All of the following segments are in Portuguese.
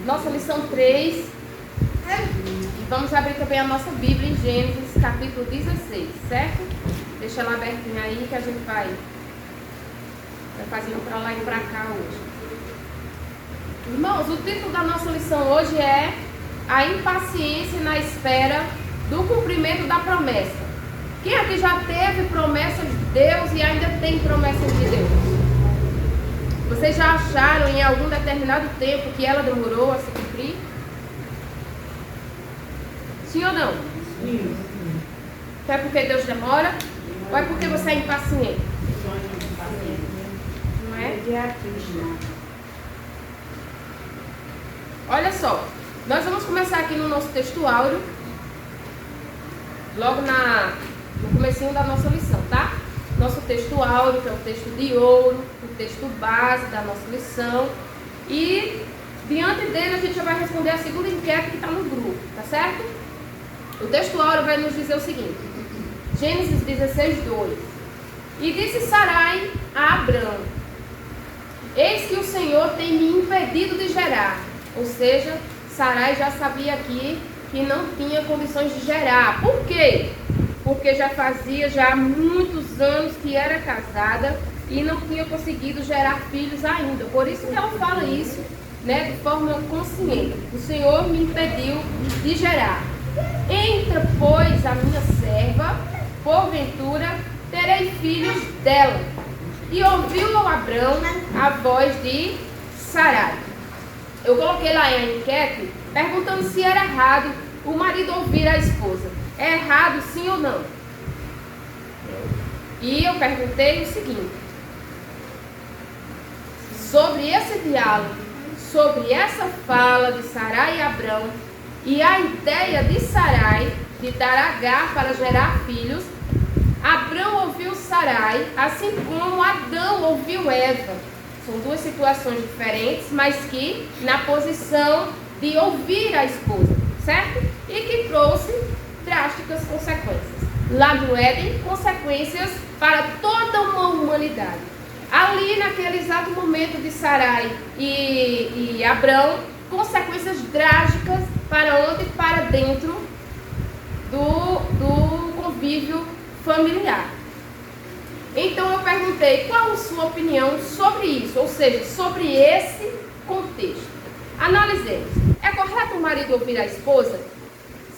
nossa lição 3. E vamos abrir também a nossa Bíblia em Gênesis, capítulo 16, certo? Deixa ela abertinha aí que a gente vai fazendo para lá e para cá hoje. Irmãos, o título da nossa lição hoje é A Impaciência na Espera do Cumprimento da Promessa. Quem aqui já teve promessas de Deus e ainda tem promessas de Deus? Vocês já acharam em algum determinado tempo que ela demorou a se cumprir? Sim ou não? Sim. É porque Deus demora? Ou é porque você é impaciente? Não é? Olha só, nós vamos começar aqui no nosso texto áureo, logo no comecinho da nossa lição, tá? Nosso texto áureo, que é o texto de ouro, o texto base da nossa lição. E diante dele a gente já vai responder a segunda enquete que está no grupo, tá certo? O texto áureo vai nos dizer o seguinte, Gênesis 16, 2. E disse Sarai a Abrão: eis que o Senhor tem me impedido de gerar. Ou seja, Sarai já sabia aqui que não tinha condições de gerar. Por quê? Porque já fazia muitos anos que era casada e não tinha conseguido gerar filhos ainda. Por isso que ela fala isso, né, de forma consciente. O Senhor me impediu de gerar. Entra, pois, a minha serva, porventura terei filhos dela. E ouviu Abrão a voz de Sarai. Eu coloquei lá em a enquete perguntando se era errado o marido ouvir a esposa. É errado sim ou não? E eu perguntei o seguinte: sobre esse diálogo, sobre essa fala de Sarai e Abrão e a ideia de Sarai de dar Agar para gerar filhos, Abrão ouviu Sarai, assim como Adão ouviu Eva. São duas situações diferentes, mas que na posição de ouvir a esposa, certo? E que trouxe drásticas consequências. Lá no Éden, consequências para toda uma humanidade. Ali, naquele exato momento de Sarai e Abrão, consequências drásticas para onde? Para dentro do convívio familiar. Então eu perguntei qual a sua opinião sobre isso, ou seja, sobre esse contexto. Analisemos. É correto o marido ouvir a esposa?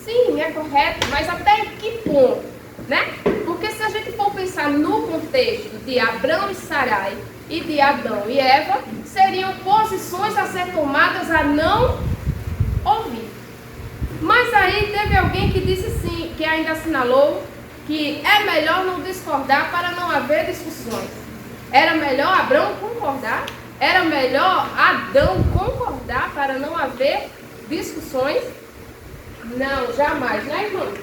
Sim, é correto, mas até que ponto, né? Porque se a gente for pensar no contexto de Abrão e Sarai e de Adão e Eva, seriam posições a ser tomadas a não ouvir. Mas aí teve alguém que disse sim, que ainda assinalou que é melhor não discordar para não haver discussões. Era melhor Abrão concordar? Era melhor Adão concordar para não haver discussões? Não, jamais, né, irmão?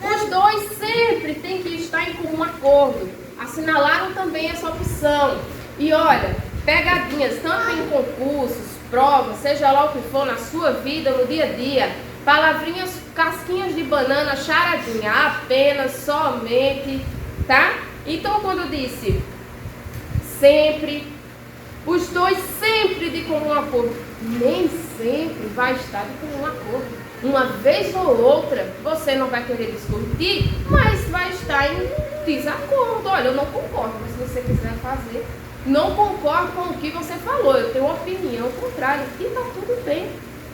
Os dois sempre têm que estar em comum acordo. Assinalaram também essa opção. E olha, pegadinhas, tanto em concursos, provas, seja lá o que for na sua vida, no dia a dia, palavrinhas, casquinhas de banana, charadinha, apenas, somente, tá? Então, quando eu disse sempre, os dois sempre de comum acordo, nem sempre vai estar de comum acordo. Uma vez ou outra, você não vai querer discutir, mas vai estar em desacordo. Olha, eu não concordo, mas se você quiser fazer, não concordo com o que você falou, eu tenho uma opinião contrária, e está tudo bem.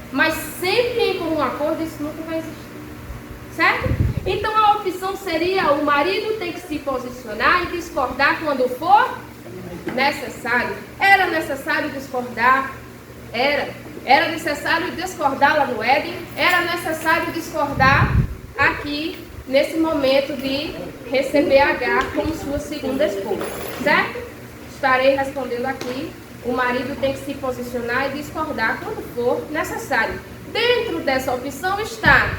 Mas sempre em comum acordo, isso nunca vai existir. Certo? Então a opção seria: o marido tem que se posicionar e discordar quando for necessário. Era necessário discordar? Era necessário discordar lá no Éden? Era necessário discordar aqui, nesse momento de receber Agar como sua segunda esposa. Certo? Estarei respondendo aqui: o marido tem que se posicionar e discordar quando for necessário. Dentro dessa opção está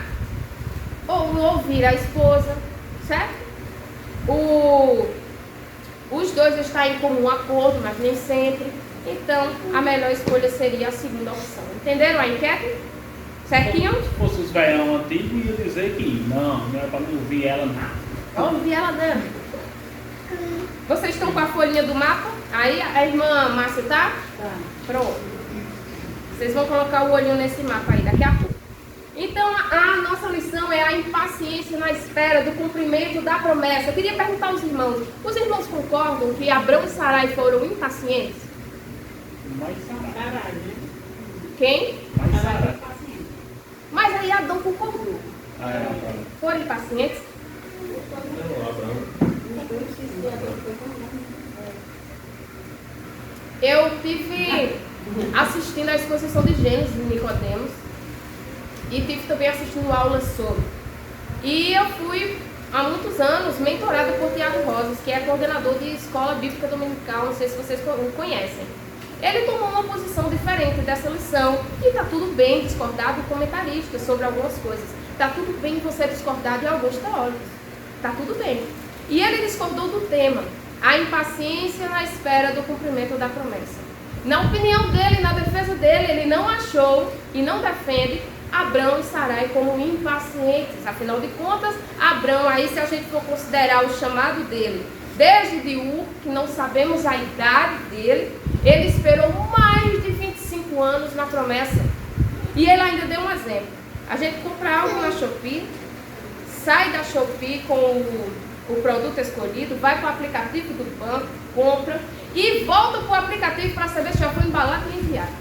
ou ouvir a esposa, certo? Os dois estão em comum acordo, mas nem sempre. Então, a melhor escolha seria a segunda opção. Entenderam a enquete? Certinho? Se fosse os velhão antigos, ia dizer que não era para não ouvir ela nada. Não ouvir ela não. Vocês estão com a folhinha do mapa? Aí a irmã Márcia tá? Tá. Pronto. Vocês vão colocar o olhinho nesse mapa aí daqui a pouco. Então a nossa lição é a impaciência na espera do cumprimento da promessa. Eu queria perguntar aos irmãos. Os irmãos concordam que Abrão e Sarai foram impacientes? Mais Sara. Caralho, né? Quem? Mais Sara. Mas aí Adão concordou. Ah, é. Foram impacientes? Eu tive assistindo a exposição de Gênesis de Nicodemos e tive também assistindo aulas sobre. E eu fui há muitos anos mentorada por Tiago Rosas, que é coordenador de escola bíblica dominical, não sei se vocês o conhecem. Ele tomou uma posição diferente dessa lição e está tudo bem discordar do comentarista sobre algumas coisas. Está tudo bem você discordar de alguns teólogos. Está tudo bem. E ele discordou do tema, a impaciência na espera do cumprimento da promessa. Na opinião dele, na defesa dele, ele não achou e não defende Abrão e Sarai como impacientes. Afinal de contas, Abrão, aí se a gente for considerar o chamado dele, desde de Ur, que não sabemos a idade dele, ele esperou mais de 25 anos na promessa. E ele ainda deu um exemplo. A gente compra algo na Shopee, sai da Shopee com o produto escolhido, vai para o aplicativo do banco, compra e volta para o aplicativo para saber se já foi embalado e enviado.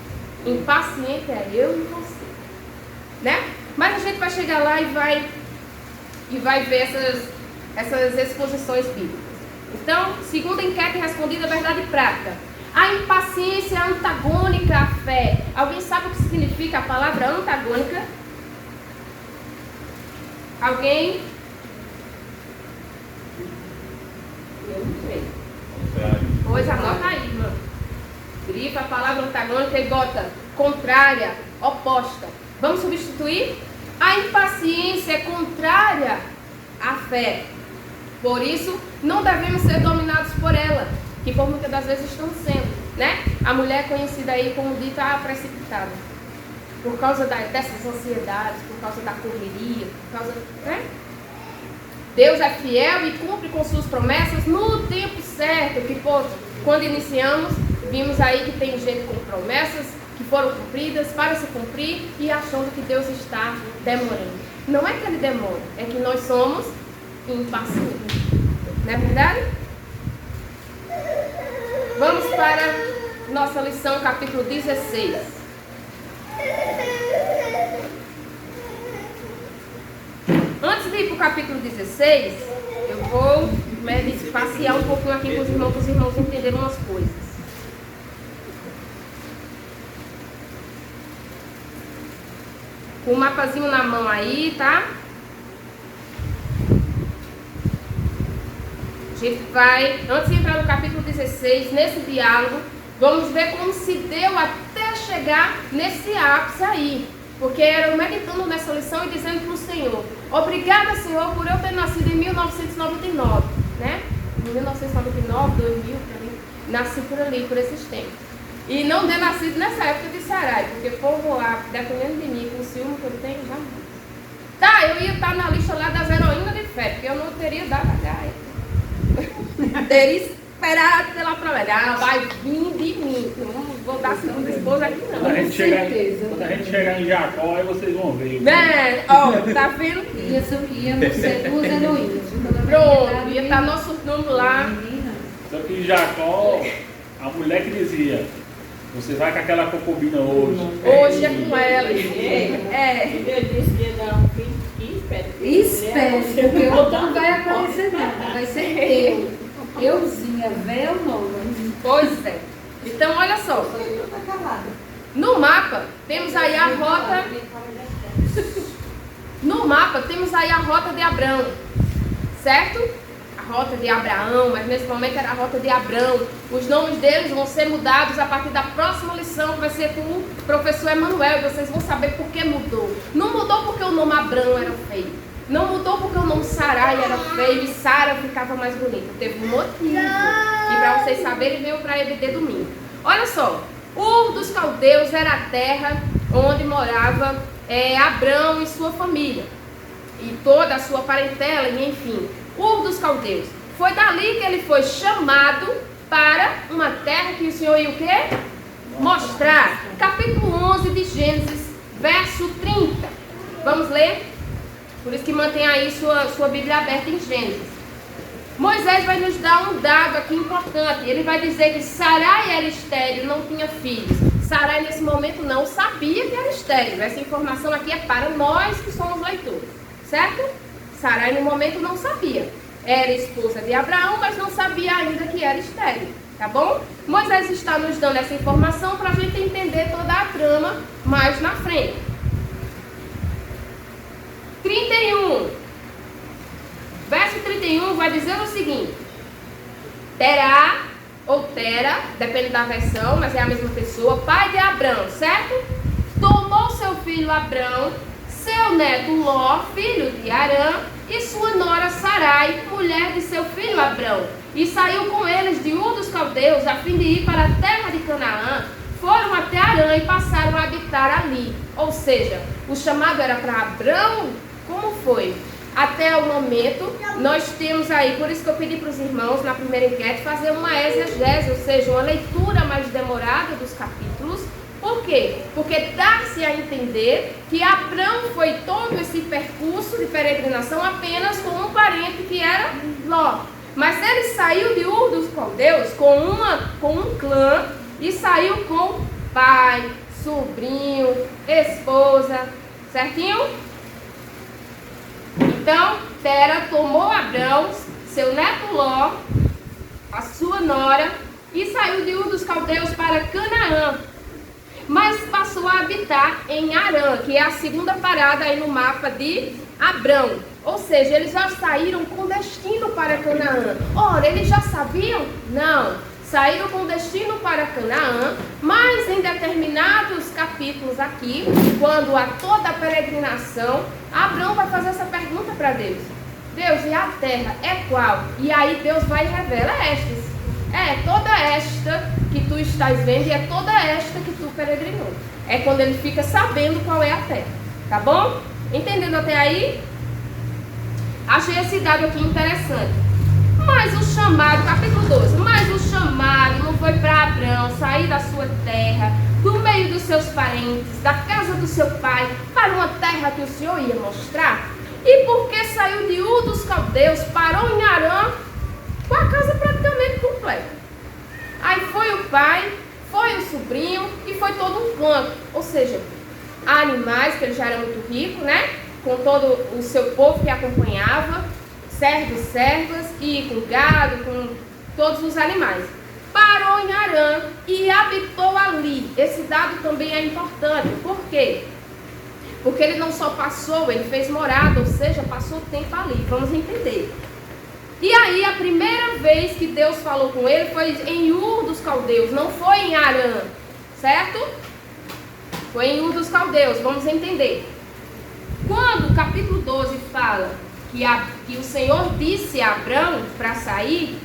Impaciente é eu e você, né? Mas a gente vai chegar lá e vai ver essas exposições bíblicas. Então, segunda enquete respondida, verdade prática. A impaciência é antagônica à fé. Alguém sabe o que significa a palavra antagônica? Alguém? Eu não sei. Pois anota aí, irmão. Grifa a palavra antagônica e bota contrária, oposta. Vamos substituir? A impaciência é contrária à fé. Por isso, não devemos ser dominados por ela, que por muitas das vezes estão sendo, né? A mulher é conhecida aí como dita precipitada. Por causa dessas ansiedades, por causa da correria, por causa, né? Deus é fiel e cumpre com suas promessas no tempo certo, que quando iniciamos, vimos aí que tem gente com promessas que foram cumpridas para se cumprir e achando que Deus está demorando. Não é que ele demora, é que nós somos impacientes. Não é verdade? Vamos para nossa lição, capítulo 16. Antes de ir para o capítulo 16, eu vou passear um pouquinho aqui com os irmãos entenderem umas coisas. Com o mapazinho na mão aí, tá? A gente vai, antes de entrar no capítulo 16, nesse diálogo, vamos ver como se deu até chegar nesse ápice aí. Porque era meditando nessa lição e dizendo para o Senhor: obrigada, Senhor, por eu ter nascido em 1999, né? Em 1999, 2000, por ali. Nasci por ali, por esses tempos. E não ter nascido nessa época de Sarai, porque povo lá, dependendo de mim, com o ciúme que eu tenho, jamais. Tá, eu ia estar na lista lá das heroínas de fé, porque eu não teria dado a gaia. Teria esperado pela promessa. Ah, vai vir de mim. Não vou dar segunda esposa aqui, não. Quando a gente chegar em Jacó, aí vocês vão ver. Né? Ó, tá vendo? Íamos ser duas heroínas. Pronto, ia estar nosso nome lá. Só que em Jacó, a mulher que dizia: você vai com aquela concubina hoje. Hoje é com ela. É. Eu disse que ia dar um fim e Espera, porque outro não vai aparecer não, vai ser eu. Euzinha, velha ou nova? Pois é. Então, olha só. No mapa, temos aí a rota. No mapa, temos aí a rota de Abrão. Certo? A rota de Abraão, mas nesse momento era a rota de Abrão. Os nomes deles vão ser mudados a partir da próxima lição, que vai ser com o professor Emanuel. E vocês vão saber por que mudou. Não mudou porque o nome Abrão era feio. Não mudou porque o nome Sarai era feio e Sara ficava mais bonita. Teve um motivo. E para vocês saberem, veio para EBD domingo. Olha só. Ur dos Caldeus era a terra onde morava Abrão e sua família. E toda a sua parentela, e enfim. Ur dos Caldeus Foi dali que ele foi chamado para uma terra que o Senhor ia o quê? Mostrar. Capítulo 11 de Gênesis, verso 30. Vamos ler? Por isso que mantém aí sua Bíblia aberta em Gênesis. Moisés vai nos dar um dado aqui importante. Ele vai dizer que Sarai era estéril, não tinha filhos. Sarai nesse momento não sabia que era estéril. Essa informação aqui é para nós que somos leitores, certo? Sarai no momento não sabia. Era esposa de Abraão, mas não sabia ainda que era estéril, tá bom? Moisés está nos dando essa informação para a gente entender toda a trama mais na frente. 31. Verso 31 vai dizer o seguinte: Terá, ou Tera, depende da versão, mas é a mesma pessoa, pai de Abrão, certo? Tomou seu filho Abrão, seu neto Ló, filho de Arã, e sua nora Sarai, mulher de seu filho Abrão, e saiu com eles de Ur dos Caldeus, a fim de ir para a terra de Canaã. Foram até Arã e passaram a habitar ali. Ou seja, o chamado era para Abrão. Como foi? Até o momento, nós temos aí, por isso que eu pedi para os irmãos, na primeira enquete, fazer uma exegese, ou seja, uma leitura mais demorada dos capítulos. Por quê? Porque dá-se a entender que Abrão foi todo esse percurso de peregrinação apenas com um parente que era Ló. Mas ele saiu de Ur dos Caldeus com um clã e saiu com pai, sobrinho, esposa, certinho? Então, Tera tomou Abrão, seu neto Ló, a sua nora, e saiu de Ur dos Caldeus para Canaã. Mas passou a habitar em Arã, que é a segunda parada aí no mapa de Abrão. Ou seja, eles já saíram com destino para Canaã. Ora, eles já sabiam? Não. Saíram com destino para Canaã, mas em determinados capítulos aqui, quando há toda a peregrinação, Abrão vai fazer essa pergunta para Deus. Deus, e a terra é qual? E aí Deus vai e revela estas. É toda esta que tu estás vendo e é toda esta que tu peregrinou. É quando ele fica sabendo qual é a terra. Tá bom? Entendendo até aí? Achei esse dado aqui interessante. Mas o chamado, capítulo 12, mas o chamado não foi para Abrão sair da sua terra, do meio dos seus parentes, da casa do seu pai, para uma terra que o Senhor ia mostrar? E porque saiu de Ur dos Caldeus, parou em Arã, com a casa praticamente completa. Aí foi o pai, foi o sobrinho e foi todo um clã. Ou seja, animais, que ele já era muito rico, né? Com todo o seu povo que acompanhava, servos, servas e com gado, com todos os animais. Parou em Arã e habitou ali. Esse dado também é importante. Por quê? Porque ele não só passou, ele fez morada, ou seja, passou tempo ali. Vamos entender. E aí a primeira vez que Deus falou com ele foi em Ur dos Caldeus, não foi em Arã, certo? Foi em Ur dos Caldeus, vamos entender. Quando o capítulo 12 fala que o Senhor disse a Abrão para sair,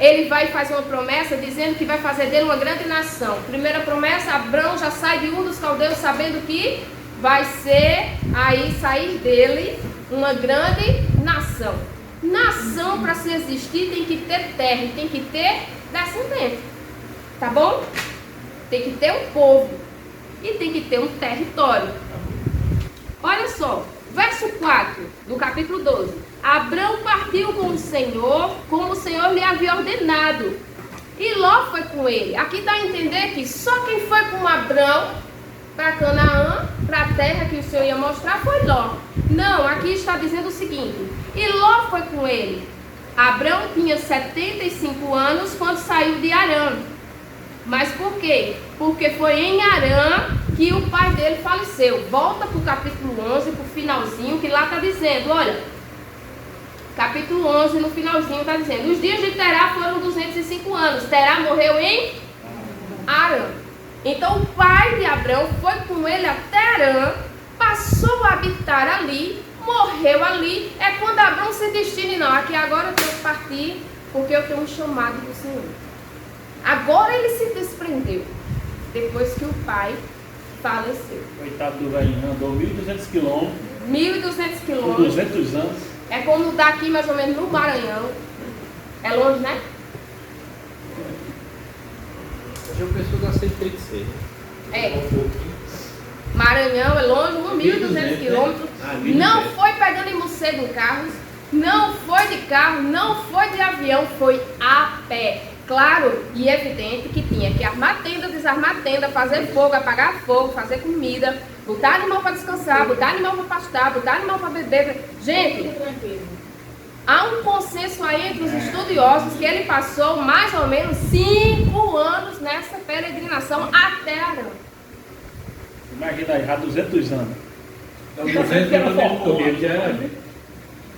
ele vai fazer uma promessa dizendo que vai fazer dele uma grande nação. Primeira promessa, Abrão já sai de Ur dos Caldeus sabendo que vai ser aí sair dele uma grande nação. Nação, para se existir, tem que ter terra e tem que ter descendente. Tá bom? Tem que ter um povo e tem que ter um território. Olha só, verso 4 do capítulo 12. Abrão partiu com o Senhor, como o Senhor lhe havia ordenado. E Ló foi com ele. Aqui dá a entender que só quem foi com Abrão para Canaã, para a terra que o Senhor ia mostrar, foi Ló. Não, aqui está dizendo o seguinte: e Ló foi com ele. Abrão tinha 75 anos quando saiu de Arã. Mas por quê? Porque foi em Arã que o pai dele faleceu. Volta para o capítulo 11, para o finalzinho, que lá está dizendo, olha, capítulo 11, no finalzinho está dizendo, os dias de Terá foram 205 anos. Terá morreu em Arã. Então o pai de Abrão foi com ele até Arã, passou a habitar ali, morreu ali. É quando Abrão se destina e não, aqui agora eu tenho que partir porque eu tenho um chamado do Senhor. Agora ele se desprendeu, depois que o pai faleceu. Coitado do velhinho, andou 1.200 quilômetros. 1.200 Por quilômetros. 200 anos. É como daqui mais ou menos no Maranhão, É longe, né? João Pessoa dá 136. É. Maranhão é longe, 1.200 quilômetros. Não foi pegando em morcego em carros, não foi de carro, não foi de avião, foi a pé. Claro e evidente que tinha que armar tenda, desarmar tenda, fazer fogo, apagar fogo, fazer comida, botar animal para descansar, botar animal para pastar, botar animal para beber. Gente, há um consenso aí entre os estudiosos que ele passou mais ou menos 5 anos nessa peregrinação até Arã. Imagina aí, há 200 anos. Então, 200 quando ele morreu, já era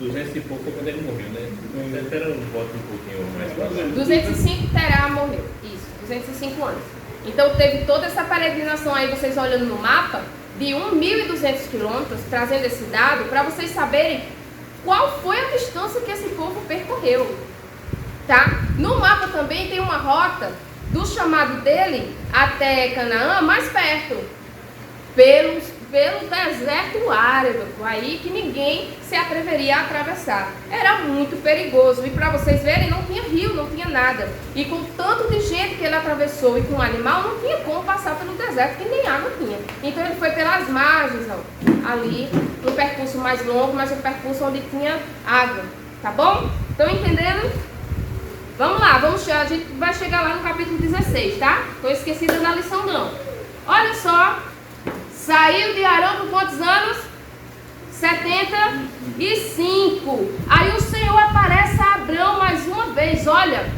200 e pouco quando ele morreu, né? 200 era um voto um pouquinho mais fácil. 205 Terá morreu, isso, 205 anos. Então teve toda essa peregrinação aí, vocês olhando no mapa, de 1.200 quilômetros, trazendo esse dado, para vocês saberem qual foi a distância que esse povo percorreu, tá? No mapa também tem uma rota do chamado dele até Canaã mais perto, pelo deserto árabe, aí que ninguém se atreveria a atravessar. Era muito perigoso e para vocês verem, não tinha rio, não tinha nada. E com tanto de gente que ele atravessou e com animal, não tinha como passar pelo deserto, que nem água tinha. Então ele foi pelas margens, ó, ali, um percurso mais longo, mas um percurso onde tinha água, tá bom? Estão entendendo? Vamos lá, a gente vai chegar lá no capítulo 16, tá? Estou esquecida da lição não. Olha só. Saiu de Arã por quantos anos? 75. Aí o Senhor aparece a Abrão mais uma vez, olha,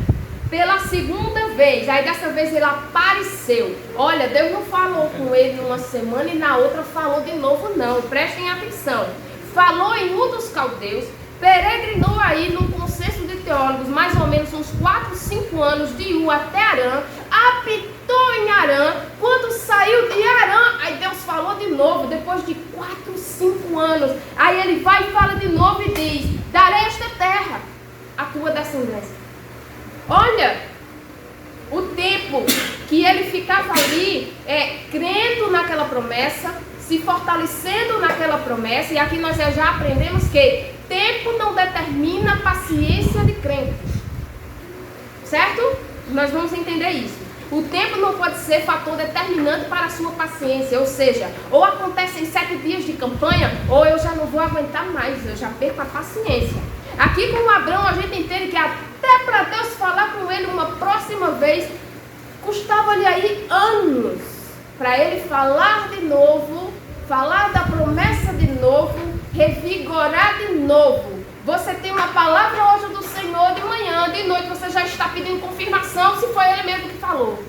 pela segunda vez. Aí dessa vez ele apareceu. Olha, Deus não falou com ele numa semana e na outra falou de novo não. Prestem atenção. Falou em Ur dos Caldeus, peregrinou aí num consenso de teólogos mais ou menos uns 4, 5 anos de Ur até Arã, habitou em Arã. Quando saiu de Arã, aí Deus falou de novo, depois de 4, 5 anos. Aí ele vai e fala de novo e diz: darei esta terra à tua descendência. Olha o tempo que ele ficava ali, crendo naquela promessa, se fortalecendo naquela promessa. E aqui nós já aprendemos que tempo não determina a paciência de crente, certo? Nós vamos entender isso. O tempo não pode ser fator determinante para a sua paciência, ou seja, ou acontece em 7 dias de campanha, ou eu já não vou aguentar mais, eu já perco a paciência. Aqui com o Abrão a gente entende que até para Deus falar com ele uma próxima vez, custava-lhe aí anos para ele falar de novo, falar da promessa de novo, revigorar de novo. Você tem uma palavra hoje do Senhor de manhã, de noite você já está pedindo confirmação se foi ele mesmo que falou.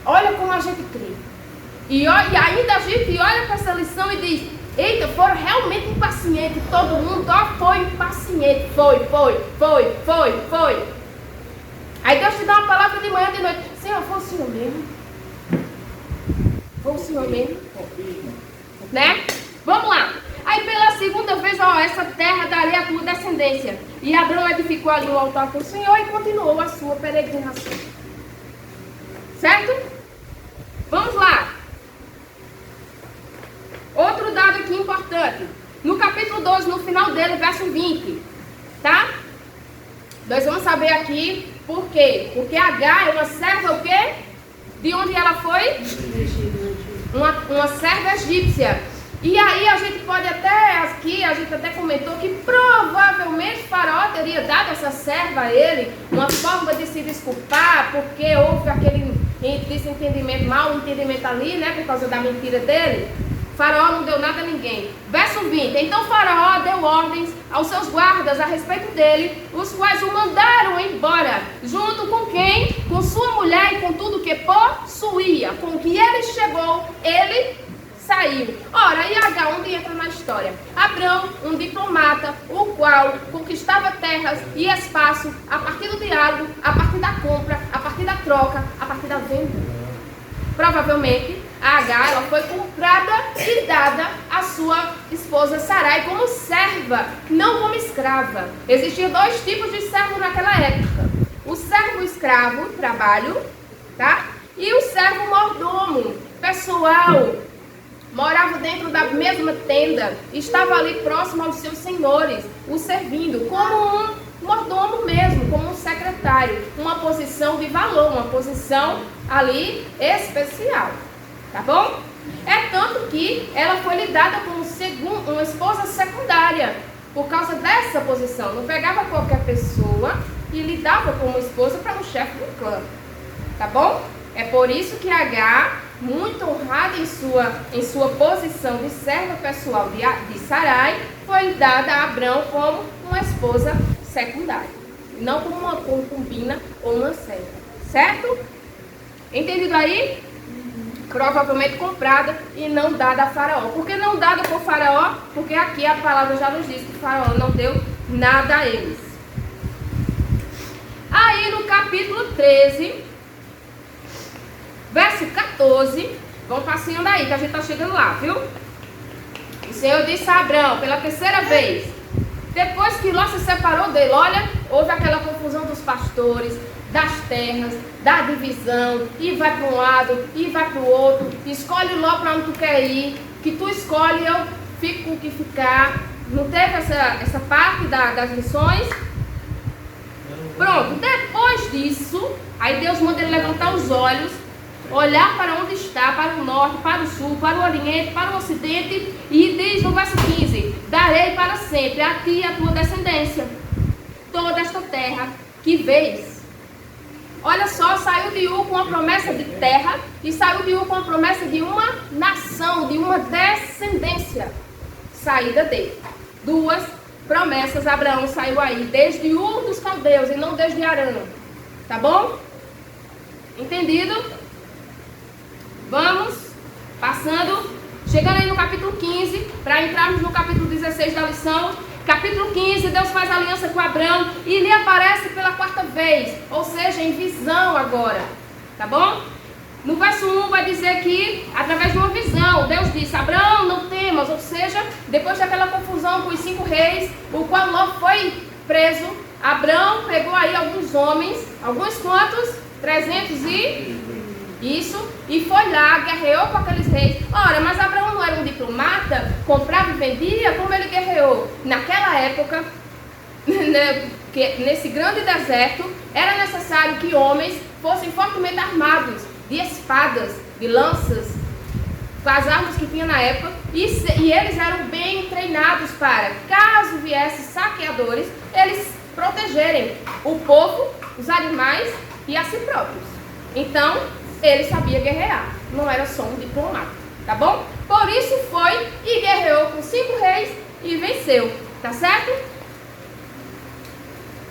Olha como a gente crê. E ainda a gente olha para essa lição e diz: eita, foram realmente impacientes, todo mundo foi impaciente, foi. Aí Deus te dá uma palavra de manhã, de noite: Senhor, foi o Senhor mesmo? Foi o Senhor mesmo? Né? Vamos lá. Aí pela segunda vez, essa terra darei à tua descendência. E Abrão edificou ali um altar com o Senhor e continuou a sua peregrinação. Certo? Vamos lá. Outro dado aqui importante. No capítulo 12, no final dele, verso 20. Tá? Nós vamos saber aqui por quê. Porque Agar é uma serva o quê? De onde ela foi? Uma serva egípcia. E aí a gente pode a gente até comentou que provavelmente Faraó teria dado essa serva a ele, uma forma de se desculpar, porque houve aquele desentendimento, mal entendimento ali, né, por causa da mentira dele. Faraó não deu nada a ninguém. Verso 20, então Faraó deu ordens aos seus guardas a respeito dele, os quais o mandaram embora, junto com quem? Com sua mulher e com tudo que possuía. Com que ele chegou, ele saiu. Ora, e Agar, onde entra na história? Abrão, um diplomata, o qual conquistava terras e espaço a partir do diálogo, a partir da compra, a partir da troca, a partir da venda. Provavelmente, a Agar, ela foi comprada e dada à sua esposa Sarai como serva, não como escrava. Existiam 2 tipos de servo naquela época: o servo escravo, trabalho, tá? E o servo mordomo, pessoal. Morava dentro da mesma tenda, estava ali próximo aos seus senhores, o servindo, como um mordomo secretário, uma posição de valor, uma posição ali especial, tá bom? É tanto que ela foi lhe dada como uma esposa secundária, por causa dessa posição. Não pegava qualquer pessoa e lhe dava como esposa para um chefe do clã, tá bom? É por isso que Agar, muito honrada em sua posição de serva pessoal de Sarai, foi dada a Abrão como uma esposa secundária, não como uma concubina ou uma serva, certo? Entendido aí? Provavelmente comprada e não dada a Faraó. Por que não dada por Faraó? Porque aqui a palavra já nos diz que Faraó não deu nada a eles. Aí no capítulo 13, verso 14, vamos passeando aí, que a gente está chegando lá, viu? O Senhor disse a Abrão, pela terceira vez, depois que Ló se separou dele, olha, houve aquela confusão dos pastores, das terras, da divisão, e vai para um lado, e vai para o outro, escolhe Ló para onde tu quer ir, que tu escolhe, eu fico com o que ficar. Não teve essa parte das missões? Pronto, depois disso, aí Deus manda ele levantar os olhos, olhar para onde está, para o norte, para o sul, para o oriente, para o ocidente, e diz no verso 15, darei para sempre a ti e a tua descendência toda esta terra que vês. Olha só, saiu de Ur com a promessa de terra e saiu de Ur com a promessa de uma nação, de uma descendência, saída dele. Duas promessas, Abraão saiu aí, desde Ur dos Caldeus e não desde Harã, tá bom? Entendido? Vamos, passando, chegando aí no capítulo 15, para entrarmos no capítulo 16 da lição. Capítulo 15, Deus faz aliança com Abrão e lhe aparece pela quarta vez, ou seja, em visão agora, tá bom? No verso 1 vai dizer que, através de uma visão, Deus disse, Abrão, não temas, ou seja, depois daquela confusão com os 5 reis, o qual Ló foi preso, Abrão pegou aí alguns homens, alguns quantos? 300 e foi lá, guerreou com aqueles reis. Ora, mas Abraão não era um diplomata, comprava e vendia, como ele guerreou? Naquela época, nesse grande deserto, era necessário que homens fossem fortemente armados, de espadas, de lanças, com as armas que tinha na época, e eles eram bem treinados para, caso viessem saqueadores, eles protegerem o povo, os animais e a si próprios. Então, ele sabia guerrear, não era só um diplomata, tá bom? Por isso foi e guerreou com 5 reis e venceu, tá certo?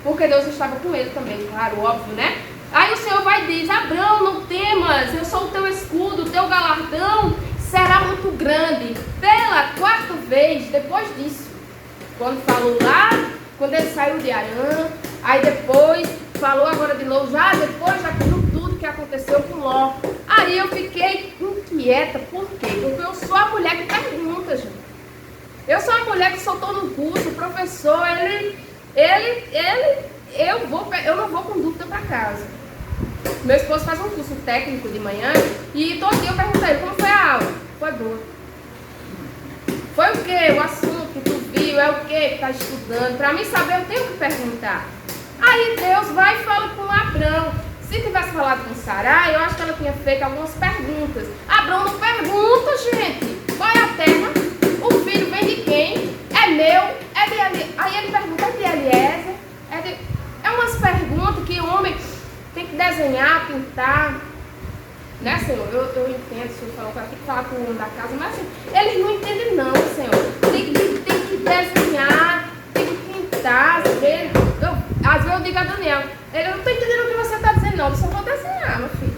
Porque Deus estava com ele também, claro, óbvio, né? Aí o Senhor vai e diz, Abrão, não temas, eu sou o teu escudo, o teu galardão será muito grande. Pela quarta vez, depois disso, quando falou lá, quando ele saiu de Harã, aí depois falou agora de novo, já depois daquilo tudo que aconteceu com Ló. Aí eu fiquei inquieta, por quê? Porque eu sou a mulher que pergunta, gente. Eu sou a mulher que soltou no curso, o professor, eu não vou com dúvida para casa. Meu esposo faz um curso técnico de manhã e todo dia eu perguntei, como foi a aula? Foi boa. Foi o quê? O assunto que tu viu, é o quê que tá estudando? Para mim saber, eu tenho que perguntar. Aí Deus vai e fala com Abrão. Se tivesse falado com Sarai, eu acho que ela tinha feito algumas perguntas. Abrão não pergunta, gente. Qual é a terra? O filho vem de quem? É meu? É de Eliezer? Aí ele pergunta, é de Eliezer? É umas perguntas que o homem tem que desenhar, pintar. Né, Senhor? Eu entendo, o Senhor falou que eu tenho que falar com o homem da casa, mas assim, eles não entendem não, Senhor. Tem que desenhar, tem que pintar, às vezes eu digo a Daniel, eu não estou entendendo o que você está dizendo não, eu só vou desenhar, meu filho.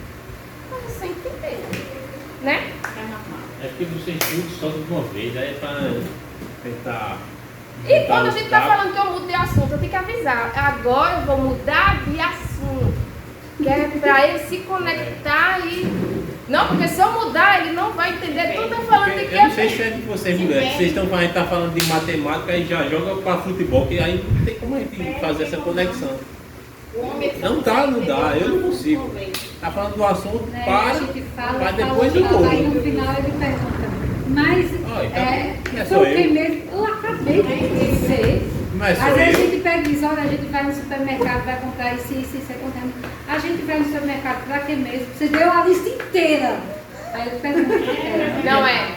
Para você entender, né? É porque você estuda só de uma vez, aí é para tentar... E quando a gente está falando que eu mudo de assunto, eu tenho que avisar, agora eu vou mudar de assunto, que é para ele se conectar e... Não, porque se eu mudar, ele não vai entender tudo que eu estou falando aqui. Eu não sei se é de vocês, mulheres, vocês estão falando de matemática e já joga para futebol, que aí não tem como a gente fazer essa conexão. Não dá, eu não consigo. Está falando do assunto, para depois do gol. Aí no final ele pergunta, mas então, foi o que mesmo? Eu acabei de dizer Mas sou Às vezes a eu. gente pega e diz, olha, a gente vai no supermercado, vai comprar isso, acontece. A gente vai no supermercado pra quê mesmo? Você deu a lista inteira. Aí eu pergunto. Não é.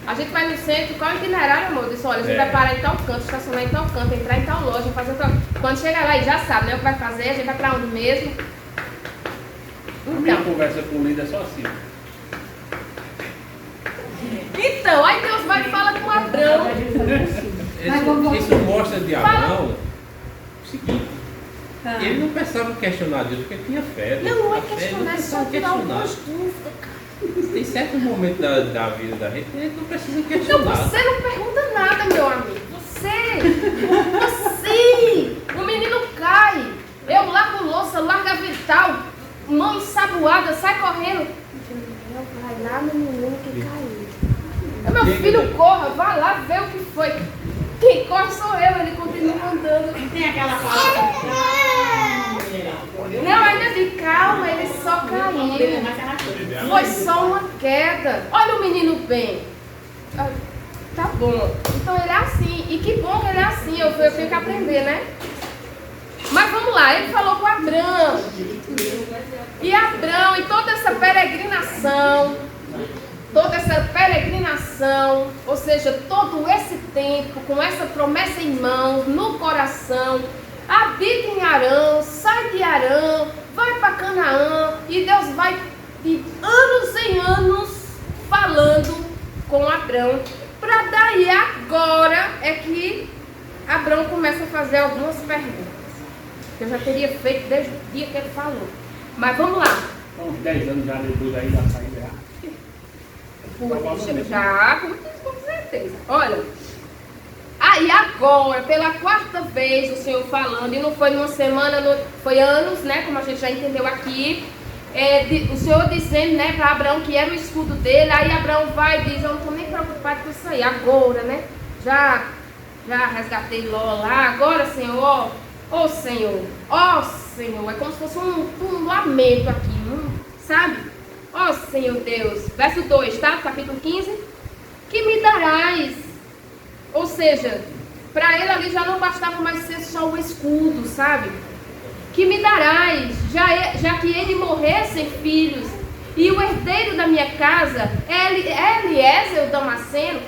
A gente vai no centro, qual é o itinerário, amor? Diz, olha, a gente vai parar em tal canto, estacionar em tal canto, entrar em tal loja, fazer tal... Quando chega lá e já sabe, né, o que vai fazer, a gente vai pra onde mesmo. A minha Então, conversa com o líder é só assim. aí Deus vai e fala com Abrão. Isso mostra de Abraão o seguinte. Ele não precisava questionar Deus, porque ele tinha fé. Não é A fé questionar, é só precisava tirar algumas dúvidas, cara. Tem certos momentos da vida da gente que a gente não precisa Então questionar. você não pergunta nada, meu amigo. Você, o menino cai. Eu largo louça, largo avental, mão ensaboada, sai correndo. Vai lá no menino que caiu. Meu filho, corra, vai lá ver o que foi. Quem corre sou eu, ele continua andando. Tem aquela palavra. Não, ainda de calma, ele só caiu. Foi só uma queda. Olha o menino bem. Ah, tá bom. Então ele é assim. E que bom que ele é assim. Eu tenho que aprender, né? Mas vamos lá. Ele falou com Abrão. E Abrão, e toda essa peregrinação, ou seja, todo esse tempo, com essa promessa em mãos, no coração, habita em Arã, sai de Arã, vai para Canaã, e Deus vai de anos em anos falando com Abrão, para daí agora é que Abrão começa a fazer algumas perguntas, que eu já teria feito desde o dia que ele falou. Mas vamos lá. Uns 10 anos já depois aí da saída já. Já, com certeza. Olha, aí agora, pela quarta vez, o Senhor falando, e não foi numa semana, foi anos, né? Como a gente já entendeu aqui. O Senhor dizendo, né, para Abraão que era o escudo dele. Aí Abraão vai e diz: eu não estou nem preocupado com isso aí, agora, né? Já resgatei Ló lá, agora, Senhor, ó Senhor, é como se fosse um lamento aqui, sabe? Ó Senhor Deus, verso 2, tá? Capítulo 15. Que me darás? Ou seja, para ele ali já não bastava mais ser só o escudo, sabe? Que me darás, já que ele morrer sem filhos, e o herdeiro da minha casa é Eliezer, o Damasceno,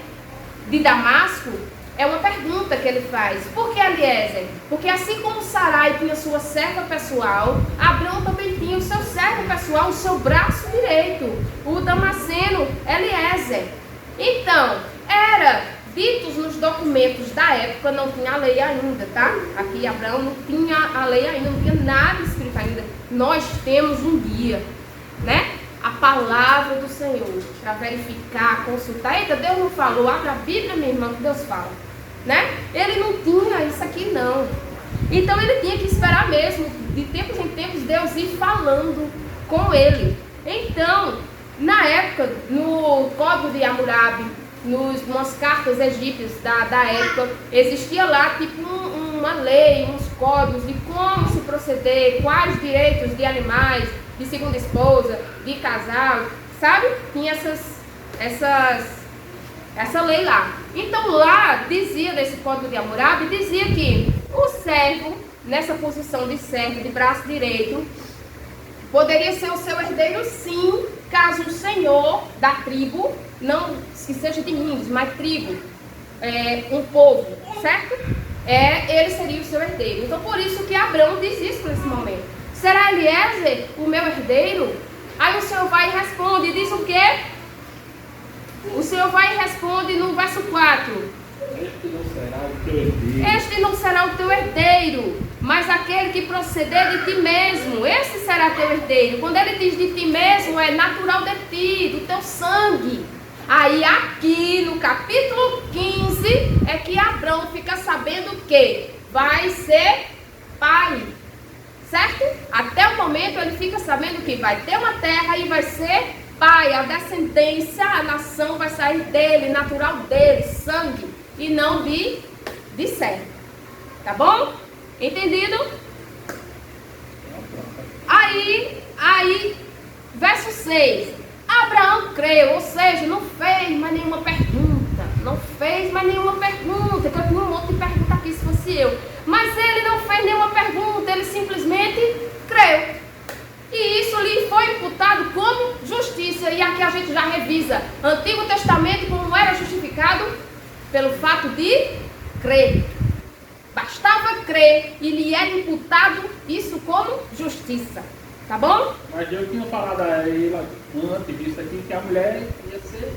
de Damasco? É uma pergunta que ele faz. Por que Eliezer? Porque assim como Sarai tinha sua serva pessoal, Abrão também tinha o seu servo pessoal, o seu braço direito, o Damasceno, Eliezer. Então, era ditos nos documentos da época, não tinha a lei ainda, tá? Aqui Abraão não tinha a lei ainda, não tinha nada escrito ainda. Nós temos um guia, né? A palavra do Senhor, para verificar, consultar. Eita, Deus não falou, abre a Bíblia, minha irmã, que Deus fala, né? Ele não tinha isso aqui, não. Então ele tinha que esperar mesmo, de tempos em tempos, Deus ir falando com ele. Então, na época, no Código de Hammurabi, nas cartas egípcias da época, existia lá tipo uma lei, uns códigos de como se proceder, quais direitos de animais, de segunda esposa, de casal, sabe? Tinha essa lei lá. Então lá dizia, nesse Código de Hammurabi, dizia que o servo, nessa posição de servo, de braço direito, poderia ser o seu herdeiro sim, caso o senhor da tribo, não que seja de índios, mas tribo, um povo, certo? Ele seria o seu herdeiro. Então por isso que Abrão diz isso nesse momento. Será Eliezer o meu herdeiro? Aí o Senhor vai e responde, diz o quê? O Senhor vai e responde no verso 4. Este não será o teu herdeiro. Este não será o teu herdeiro, mas aquele que proceder de ti mesmo, esse será teu herdeiro. Quando ele diz de ti mesmo, é natural de ti, do teu sangue. Aí aqui no capítulo 15 é que Abrão fica sabendo que vai ser pai. Certo? Até o momento ele fica sabendo que vai ter uma terra e vai ser pai. A descendência, a nação vai sair dele, natural dele, sangue, e não de servo. Tá bom? Entendido? Aí, verso 6. Abraão creu, ou seja, não fez mais nenhuma pergunta. Que eu tinha um monte de pergunta aqui se fosse eu. Mas ele não fez nenhuma pergunta, ele simplesmente creu. E isso lhe foi imputado como justiça. E aqui a gente já revisa Antigo Testamento como era justificado pelo fato de crer. Bastava crer e lhe era imputado isso como justiça. Tá bom? Mas eu tinha falado a ele antes disso aqui que a mulher ia ser.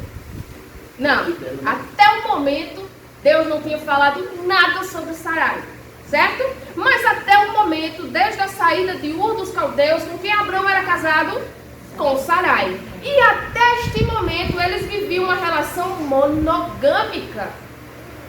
Não, até o momento Deus não tinha falado nada sobre Sarai, certo? Mas até o momento, desde a saída de Ur dos Caldeus, com quem Abraão era casado? Com Sarai. E até este momento eles viviam uma relação monogâmica.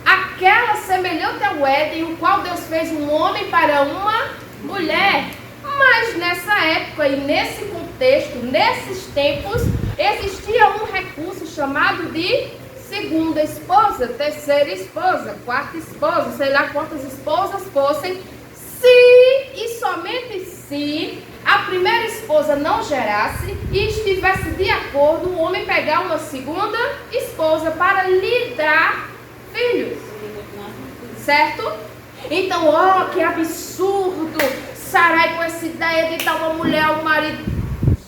Aquela semelhante ao Éden, o qual Deus fez um homem para uma mulher. Mas nessa época e nesse contexto, nesses tempos, existia um recurso chamado de segunda esposa, terceira esposa, quarta esposa, sei lá quantas esposas fossem, se e somente se a primeira esposa não gerasse e estivesse de acordo o homem pegar uma segunda esposa para lhe dar filhos. Certo? Então, ó, que absurdo! Sarai com essa ideia de dar uma mulher ao marido.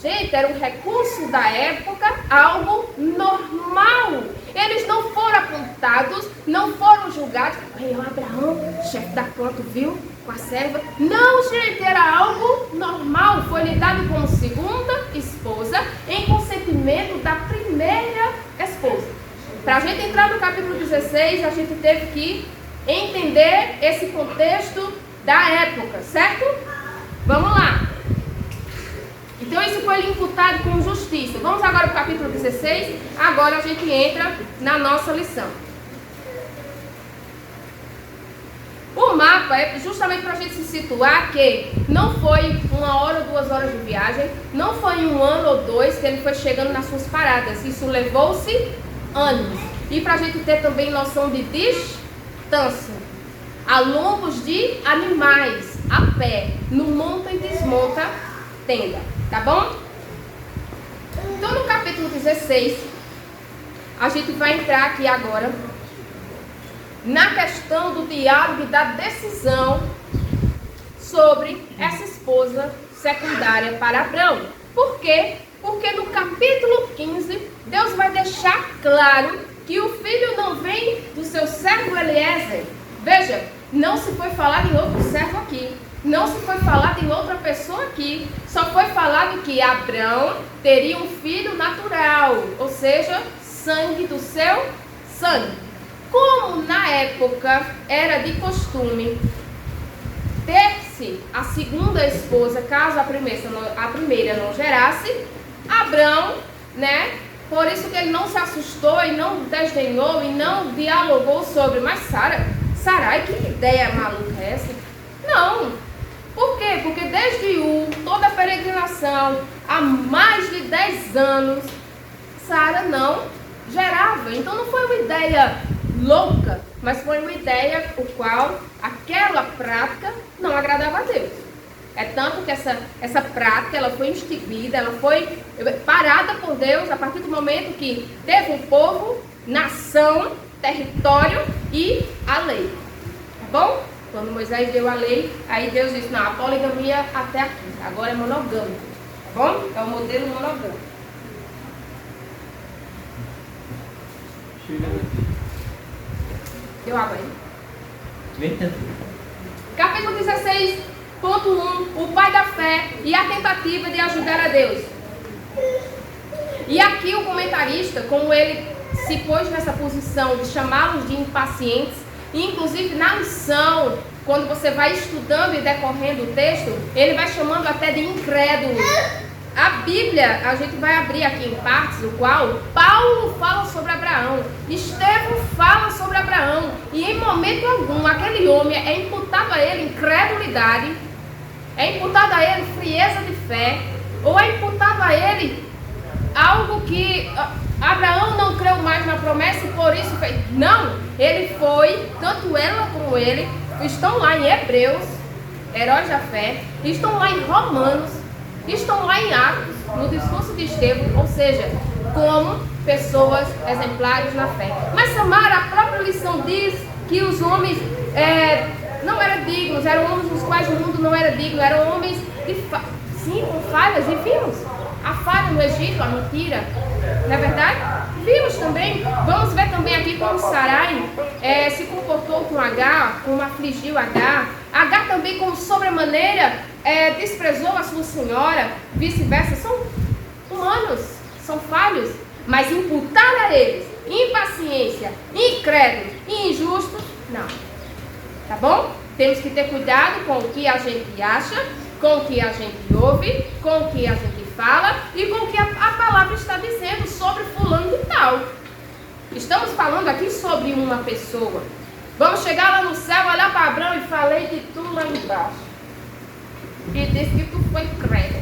Gente, era um recurso da época, algo normal. Eles não foram apontados, não foram julgados. Ei, Abraão, chefe da clã, tu viu? Com a serva. Não, gente, era algo normal. Foi lhe dado como segunda esposa em consentimento da primeira esposa. Para a gente entrar no capítulo 16, a gente teve que entender esse contexto da época, certo? Vamos lá. Então isso foi lhe imputado com justiça. Vamos agora para o capítulo 16. Agora a gente entra na nossa lição. O mapa é justamente para a gente se situar que não foi 1 hora ou 2 horas de viagem, não foi 1 ano ou 2 que ele foi chegando nas suas paradas. Isso levou-se anos. E para a gente ter também noção de distância, a lombos de animais, a pé, no monta e desmonta tenda, tá bom? Então no capítulo 16, a gente vai entrar aqui agora na questão do diálogo e da decisão sobre essa esposa secundária para Abraão. Por quê? Porque no capítulo 15, Deus vai deixar claro que o filho não vem do seu servo Eliezer. Veja, não se foi falado em outro servo aqui. Não se foi falado em outra pessoa aqui. Só foi falado que Abraão teria um filho natural, ou seja, sangue do seu sangue. Como na época era de costume ter-se a segunda esposa, caso a primeira não gerasse, Abraão, né? Por isso que ele não se assustou e não desdenhou e não dialogou sobre. Mas Sarai, que ideia maluca é essa? Não. Por quê? Porque desde toda a peregrinação, há mais de 10 anos, Sara não gerava. Então não foi uma ideia louca, mas foi uma ideia o qual aquela prática não agradava a Deus. É tanto que essa prática ela foi instituída, ela foi parada por Deus a partir do momento que teve um povo, nação, território e a lei. Tá bom? Quando Moisés deu a lei, aí Deus disse, não, a poligamia até aqui, agora é monogâmico. Tá bom? É o modelo monogâmico. Deu água aí? Capítulo 16, ponto 1, o pai da fé e a tentativa de ajudar a Deus. E aqui o comentarista, como ele se pôs nessa posição de chamá-los de impacientes, e inclusive na lição, quando você vai estudando e decorrendo o texto, ele vai chamando até de incrédulos. A Bíblia, a gente vai abrir aqui em partes, o qual Paulo fala sobre Abraão, Estevão fala sobre Abraão, e em momento algum aquele homem é imputado a ele incredulidade, é imputado a ele frieza de fé, ou é imputado a ele algo que Abraão não creu mais na promessa e por isso fez. Não, ele foi, tanto ela como ele, estão lá em Hebreus, heróis da fé, estão lá em Romanos, estão lá em Atos, no discurso de Estevão, ou seja, como pessoas exemplares na fé. Mas Samara, a própria lição diz que os homens não eram dignos, eram homens nos quais o mundo não era digno, eram homens sim, com falhas, e vimos a falha no Egito, a mentira, não é verdade? Vimos também, vamos ver também aqui como Sarai se comportou com Agar, como afligiu Agar. Agar também, como sobremaneira, desprezou a sua senhora, vice-versa. São humanos, são falhos, mas imputar a eles impaciência, incrédulos e injustos, não. Tá bom? Temos que ter cuidado com o que a gente acha, com o que a gente ouve, com o que a gente fala e com o que a palavra está dizendo sobre fulano de tal. Estamos falando aqui sobre uma pessoa. Vamos chegar lá no céu, olhar para Abraão e falei de tu lá embaixo. E disse que tu foi credo.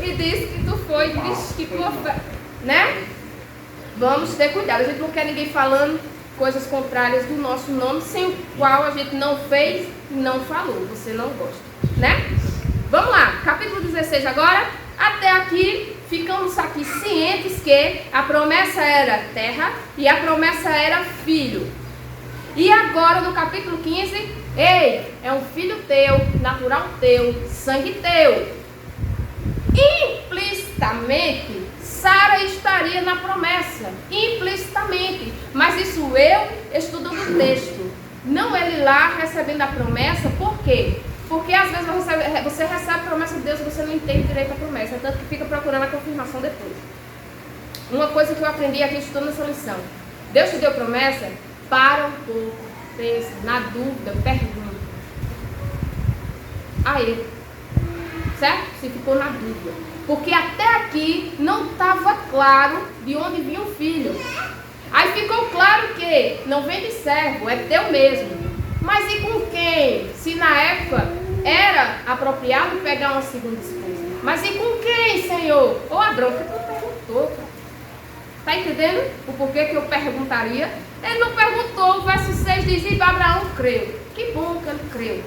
E disse que tu foi, né? Vamos ter cuidado. A gente não quer ninguém falando coisas contrárias do nosso nome, sem o qual a gente não fez e não falou. Você não gosta, né? Vamos lá, capítulo 16 agora. Até aqui, ficamos aqui cientes que a promessa era terra e a promessa era filho. E agora no capítulo 15, ei, é um filho teu, natural teu, sangue teu. Implicitamente, Sara estaria na promessa, implicitamente. Mas isso eu estudando o texto. Não ele lá recebendo a promessa, por quê? Porque às vezes você recebe a promessa de Deus e você não entende direito a promessa, tanto que fica procurando a confirmação depois. Uma coisa que eu aprendi aqui estudando essa lição: Deus te deu promessa? Para um pouco, pensa, na dúvida, pergunta a Ele, certo? Se ficou na dúvida, porque até aqui não estava claro de onde vinha o filho. Aí ficou claro que não vem de servo, é teu mesmo. Mas e com quem? Se na época era apropriado pegar uma segunda esposa. Mas e com quem, Senhor? Ô Abraão, que tu perguntou, cara? Tá entendendo o porquê que eu perguntaria? Ele não perguntou. O verso 6 diz: e Abraão creu. Que bom que ele creu,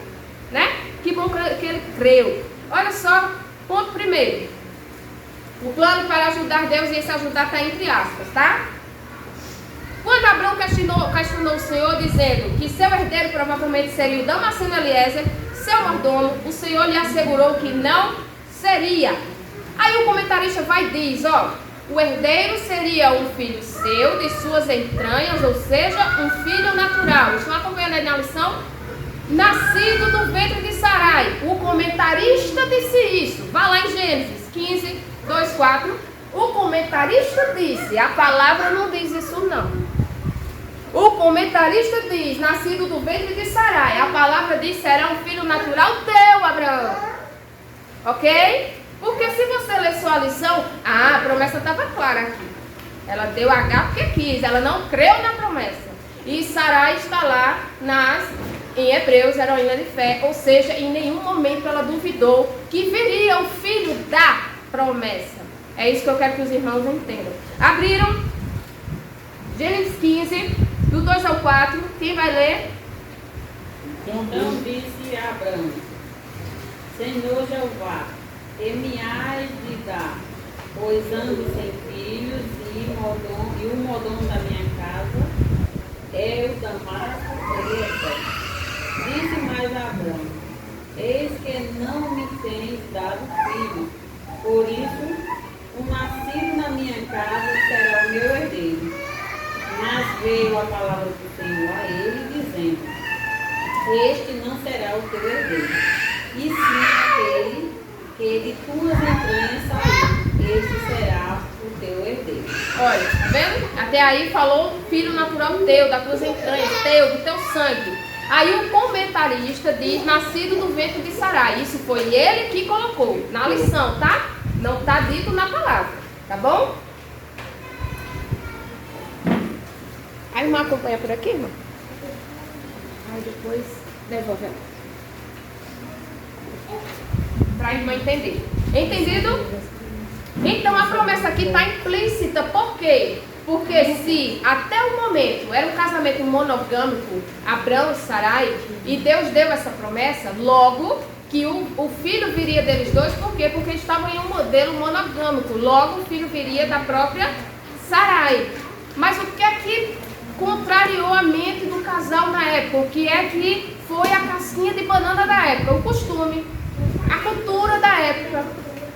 né? Que bom que ele creu. Olha só, ponto primeiro. O plano para ajudar Deus, e esse ajudar está entre aspas, tá? Quando Abraão questionou o Senhor, dizendo que seu herdeiro provavelmente seria o Damasceno Eliezer, seu mordomo, o Senhor lhe assegurou que não seria. Aí o comentarista vai e diz, o herdeiro seria um filho seu, de suas entranhas, ou seja, um filho natural. Estão acompanhando aí na lição? Nascido do ventre de Sarai. O comentarista disse isso. Vá lá em Gênesis 15, 2, 4. O comentarista disse, a palavra não diz isso não. O comentarista diz, nascido do ventre de Sarai. A palavra diz, será um filho natural teu, Abraão. Ok? Porque se você ler sua lição, a promessa estava clara aqui. Ela deu H porque quis, ela não creu na promessa. E Sarai está lá em Hebreus, heroína de fé. Ou seja, em nenhum momento ela duvidou que viria o filho da promessa. É isso que eu quero que os irmãos entendam. Abriram Gênesis 15, do 2 ao 4. Quem vai ler? Então disse a Abraão: Senhor Jeová, que me hás de dar, pois ando sem filhos e o mordomo da minha casa é o Damasco Eliezer. Disse mais a Abraão: eis que não me tens dado filho, por isso o nascido na minha casa será o meu herdeiro. Mas veio a palavra do Senhor a ele, dizendo: este não será o teu herdeiro, e sim aquele que de tuas entranhas saiu, este será o teu herdeiro. Olha, tá vendo? Até aí falou filho natural teu, das tuas entranhas, teu, do teu sangue. Aí o comentarista diz, nascido do ventre de Sarai. Isso foi ele que colocou na lição, tá? Não está dito na palavra, tá bom? A irmã acompanha por aqui, irmã? Aí depois devolve ela. Para a irmã entender. Entendido? Então a promessa aqui está implícita. Por quê? Porque se até o momento era um casamento monogâmico, Abraão e Sarai, e Deus deu essa promessa, logo que o filho viria deles dois, por quê? Porque estavam em um modelo monogâmico, logo o filho viria da própria Sarai. Mas o que é que contrariou a mente do casal na época? O que é que foi a casquinha de banana da época, o costume, a cultura da época.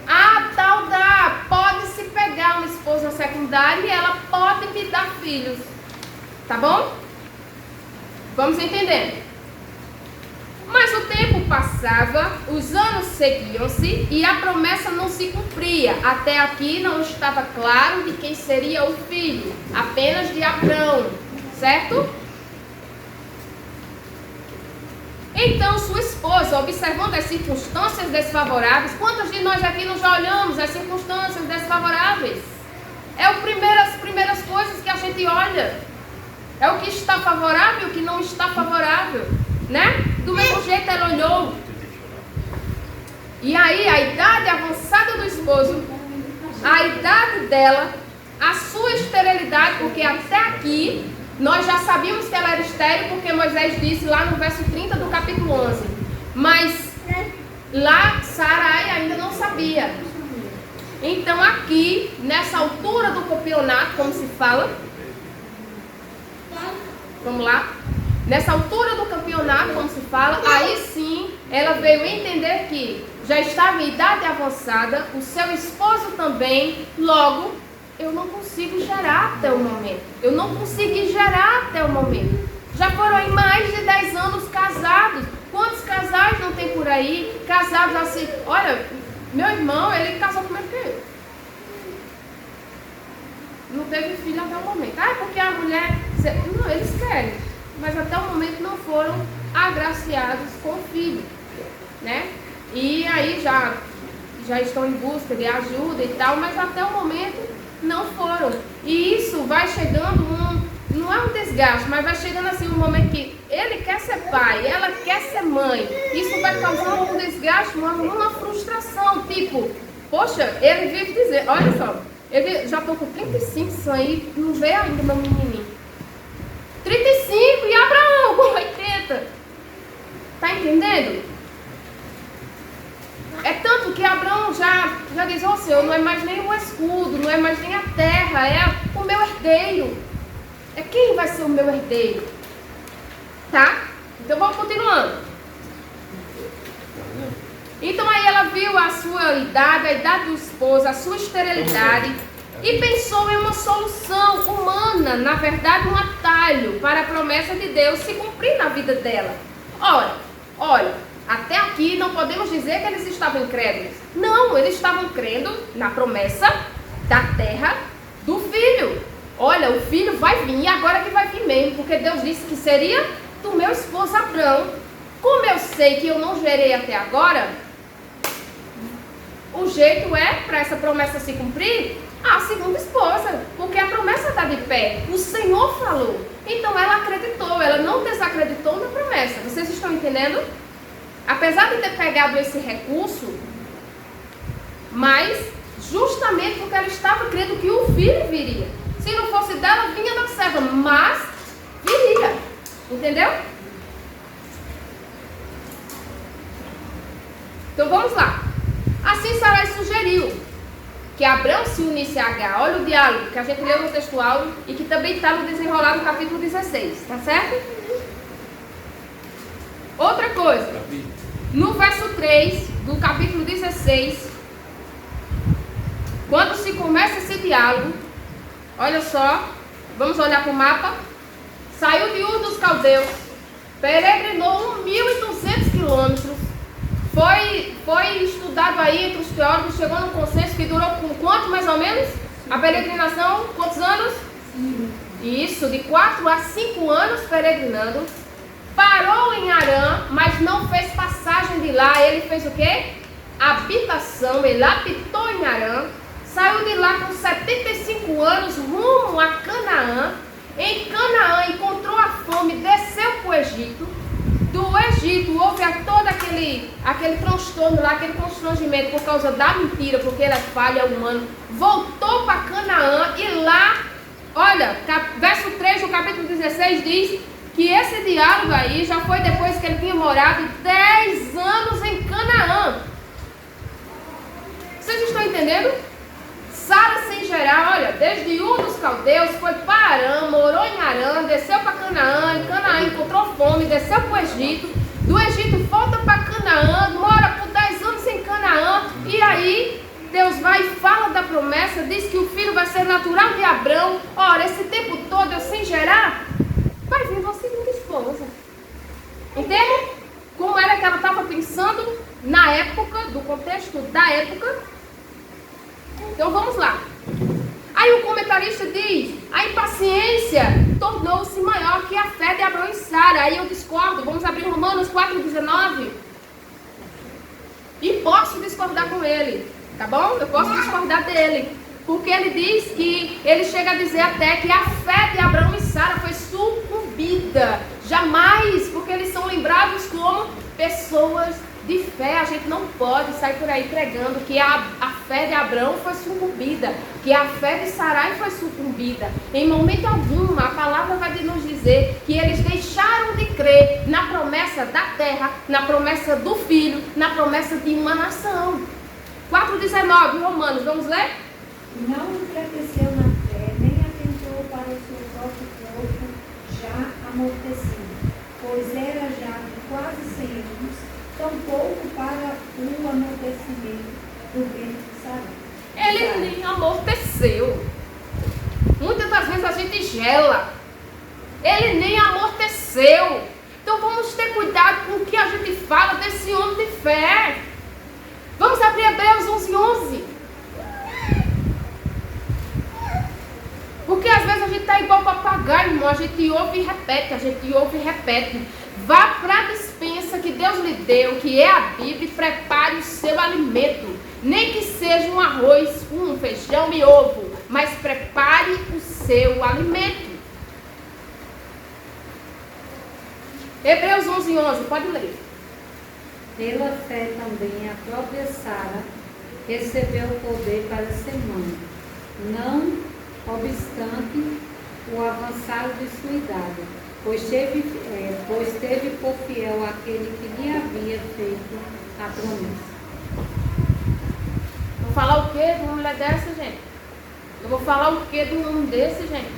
A tal da pode-se pegar uma esposa secundária e ela pode me dar filhos. Tá bom? Vamos entender. Mas o tempo passava, os anos seguiam-se e a promessa não se cumpria. Até aqui não estava claro de quem seria o filho, apenas de Abrão, certo? Então sua esposa, observando as circunstâncias desfavoráveis, quantos de nós aqui não já olhamos as circunstâncias desfavoráveis? É as primeiras coisas que a gente olha. É o que está favorável e o que não está favorável, né? Do mesmo jeito ela olhou. E aí a idade avançada do esposo, a idade dela, a sua esterilidade, porque até aqui nós já sabíamos que ela era estéril, porque Moisés disse lá no verso 30 do capítulo 11. Mas lá Sarai ainda não sabia. Então aqui, nessa altura do campeonato, como se fala, vamos lá, nessa altura do campeonato, como se fala, aí sim ela veio entender que já estava em idade avançada, o seu esposo também, logo eu não consigo gerar até o momento. Eu não consegui gerar até o momento. Já foram aí mais de 10 anos casados. Quantos casais não tem por aí? Casados assim. Olha, meu irmão, ele casou primeiro que eu. Não teve filho até o momento. Ah, é porque a mulher... Não, eles querem. Mas até o momento não foram agraciados com filho. Né? E aí já estão em busca de ajuda e tal, mas até o momento não foram. E isso vai chegando não é um desgaste, mas vai chegando assim um momento que ele quer ser pai, ela quer ser mãe. Isso vai causando um desgaste, uma frustração. Tipo, poxa, ele vive dizer, olha só, ele já tô com 35, isso aí não vê ainda meu menininho. 35 e Abraão com 80. Tá entendendo? É tanto que Abraão já diz, ó Senhor, não é mais nem o escudo, não é mais nem a terra, é o meu herdeiro. É quem vai ser o meu herdeiro. Tá? Então vamos continuando. Então aí ela viu a sua idade, a idade do esposo, a sua esterilidade e pensou em uma solução humana, na verdade um atalho para a promessa de Deus se cumprir na vida dela. Olha. Até aqui não podemos dizer que eles estavam incrédulos. Não, eles estavam crendo na promessa da terra do filho. Olha, o filho vai vir, agora que vai vir mesmo, porque Deus disse que seria do meu esposo Abrão. Como eu sei que eu não gerei até agora, o jeito é, para essa promessa se cumprir, a segunda esposa, porque a promessa está de pé. O Senhor falou. Então ela acreditou, ela não desacreditou na promessa. Vocês estão entendendo? Apesar de ter pegado esse recurso, mas justamente porque ela estava crendo que o filho viria. Se não fosse dela, vinha da serva, mas viria. Entendeu? Então vamos lá. Assim Sarai sugeriu que Abrão se unisse a Agar. Olha o diálogo que a gente leu no textual e que também está no desenrolar do capítulo 16. Tá certo? Outra coisa. No verso 3 do capítulo 16, quando se começa esse diálogo, olha só, vamos olhar para o mapa. Saiu de Ur dos Caldeus, peregrinou 1.200 quilômetros, foi estudado aí entre os teólogos, chegou num consenso que durou com quanto mais ou menos? A peregrinação, quantos anos? Isso, de 4 a 5 anos peregrinando. Parou em Arã, mas não fez passagem de lá. Ele fez o quê? Habitação, ele habitou em Arã. Saiu de lá com 75 anos, rumo a Canaã. Em Canaã encontrou a fome, desceu para o Egito. Do Egito houve todo aquele transtorno lá, aquele constrangimento por causa da mentira, porque ele é falha humana. Voltou para Canaã e lá, olha, verso 3 do capítulo 16 diz que esse diálogo aí já foi depois que ele tinha morado 10 anos em Canaã. Vocês estão entendendo? Sara sem gerar, olha, desde Ur dos Caldeus, foi para Arã, morou em Arã, desceu para Canaã, em Canaã encontrou fome, desceu para o Egito, Do Egito volta para Canaã, mora por 10 anos em Canaã, e aí Deus vai e fala da promessa, diz que o filho vai ser natural de Abrão. Ora, esse tempo todo eu sem gerar, vai vir uma segunda esposa. Entende? Como era que ela estava pensando na época, do contexto da época. Então vamos lá. Aí o comentarista diz, a impaciência tornou-se maior que a fé de Abraão e Sara. Aí eu discordo, vamos abrir Romanos 4,19. E posso discordar com ele, tá bom? Eu posso discordar dele. Porque ele diz que, ele chega a dizer até que a fé de Abraão e Sara foi sucumbida. Jamais, porque eles são lembrados como pessoas de fé. A gente não pode sair por aí pregando que a fé de Abraão foi sucumbida, que a fé de Sarai foi sucumbida. Em momento algum, a palavra vai nos dizer que eles deixaram de crer na promessa da terra, na promessa do filho, na promessa de uma nação. 4,19, Romanos, vamos ler? Não enfraqueceu na fé, nem atentou para o seu próprio corpo já amortecido, pois era já de quase 100 anos, tampouco para o amortecimento do ventre de Sarai. Ele nem amorteceu. Muitas das vezes a gente gela. Ele nem amorteceu. Então vamos ter cuidado com o que a gente fala desse homem de fé. Vamos abrir Hebreus 11:11. Porque às vezes a gente está igual papagaio, irmão. A gente ouve e repete, a gente ouve e repete. Vá para a despensa que Deus lhe deu, que é a Bíblia, e prepare o seu alimento. Nem que seja um arroz, um feijão e ovo, mas prepare o seu alimento. Hebreus 11:11, pode ler. Pela fé também a própria Sara recebeu o poder para ser mãe, não obstante o avançado de sua idade, pois teve por fiel aquele que lhe havia feito a promessa. Vou falar o quê de uma mulher dessa, gente? Eu vou falar o quê de um homem desse, gente?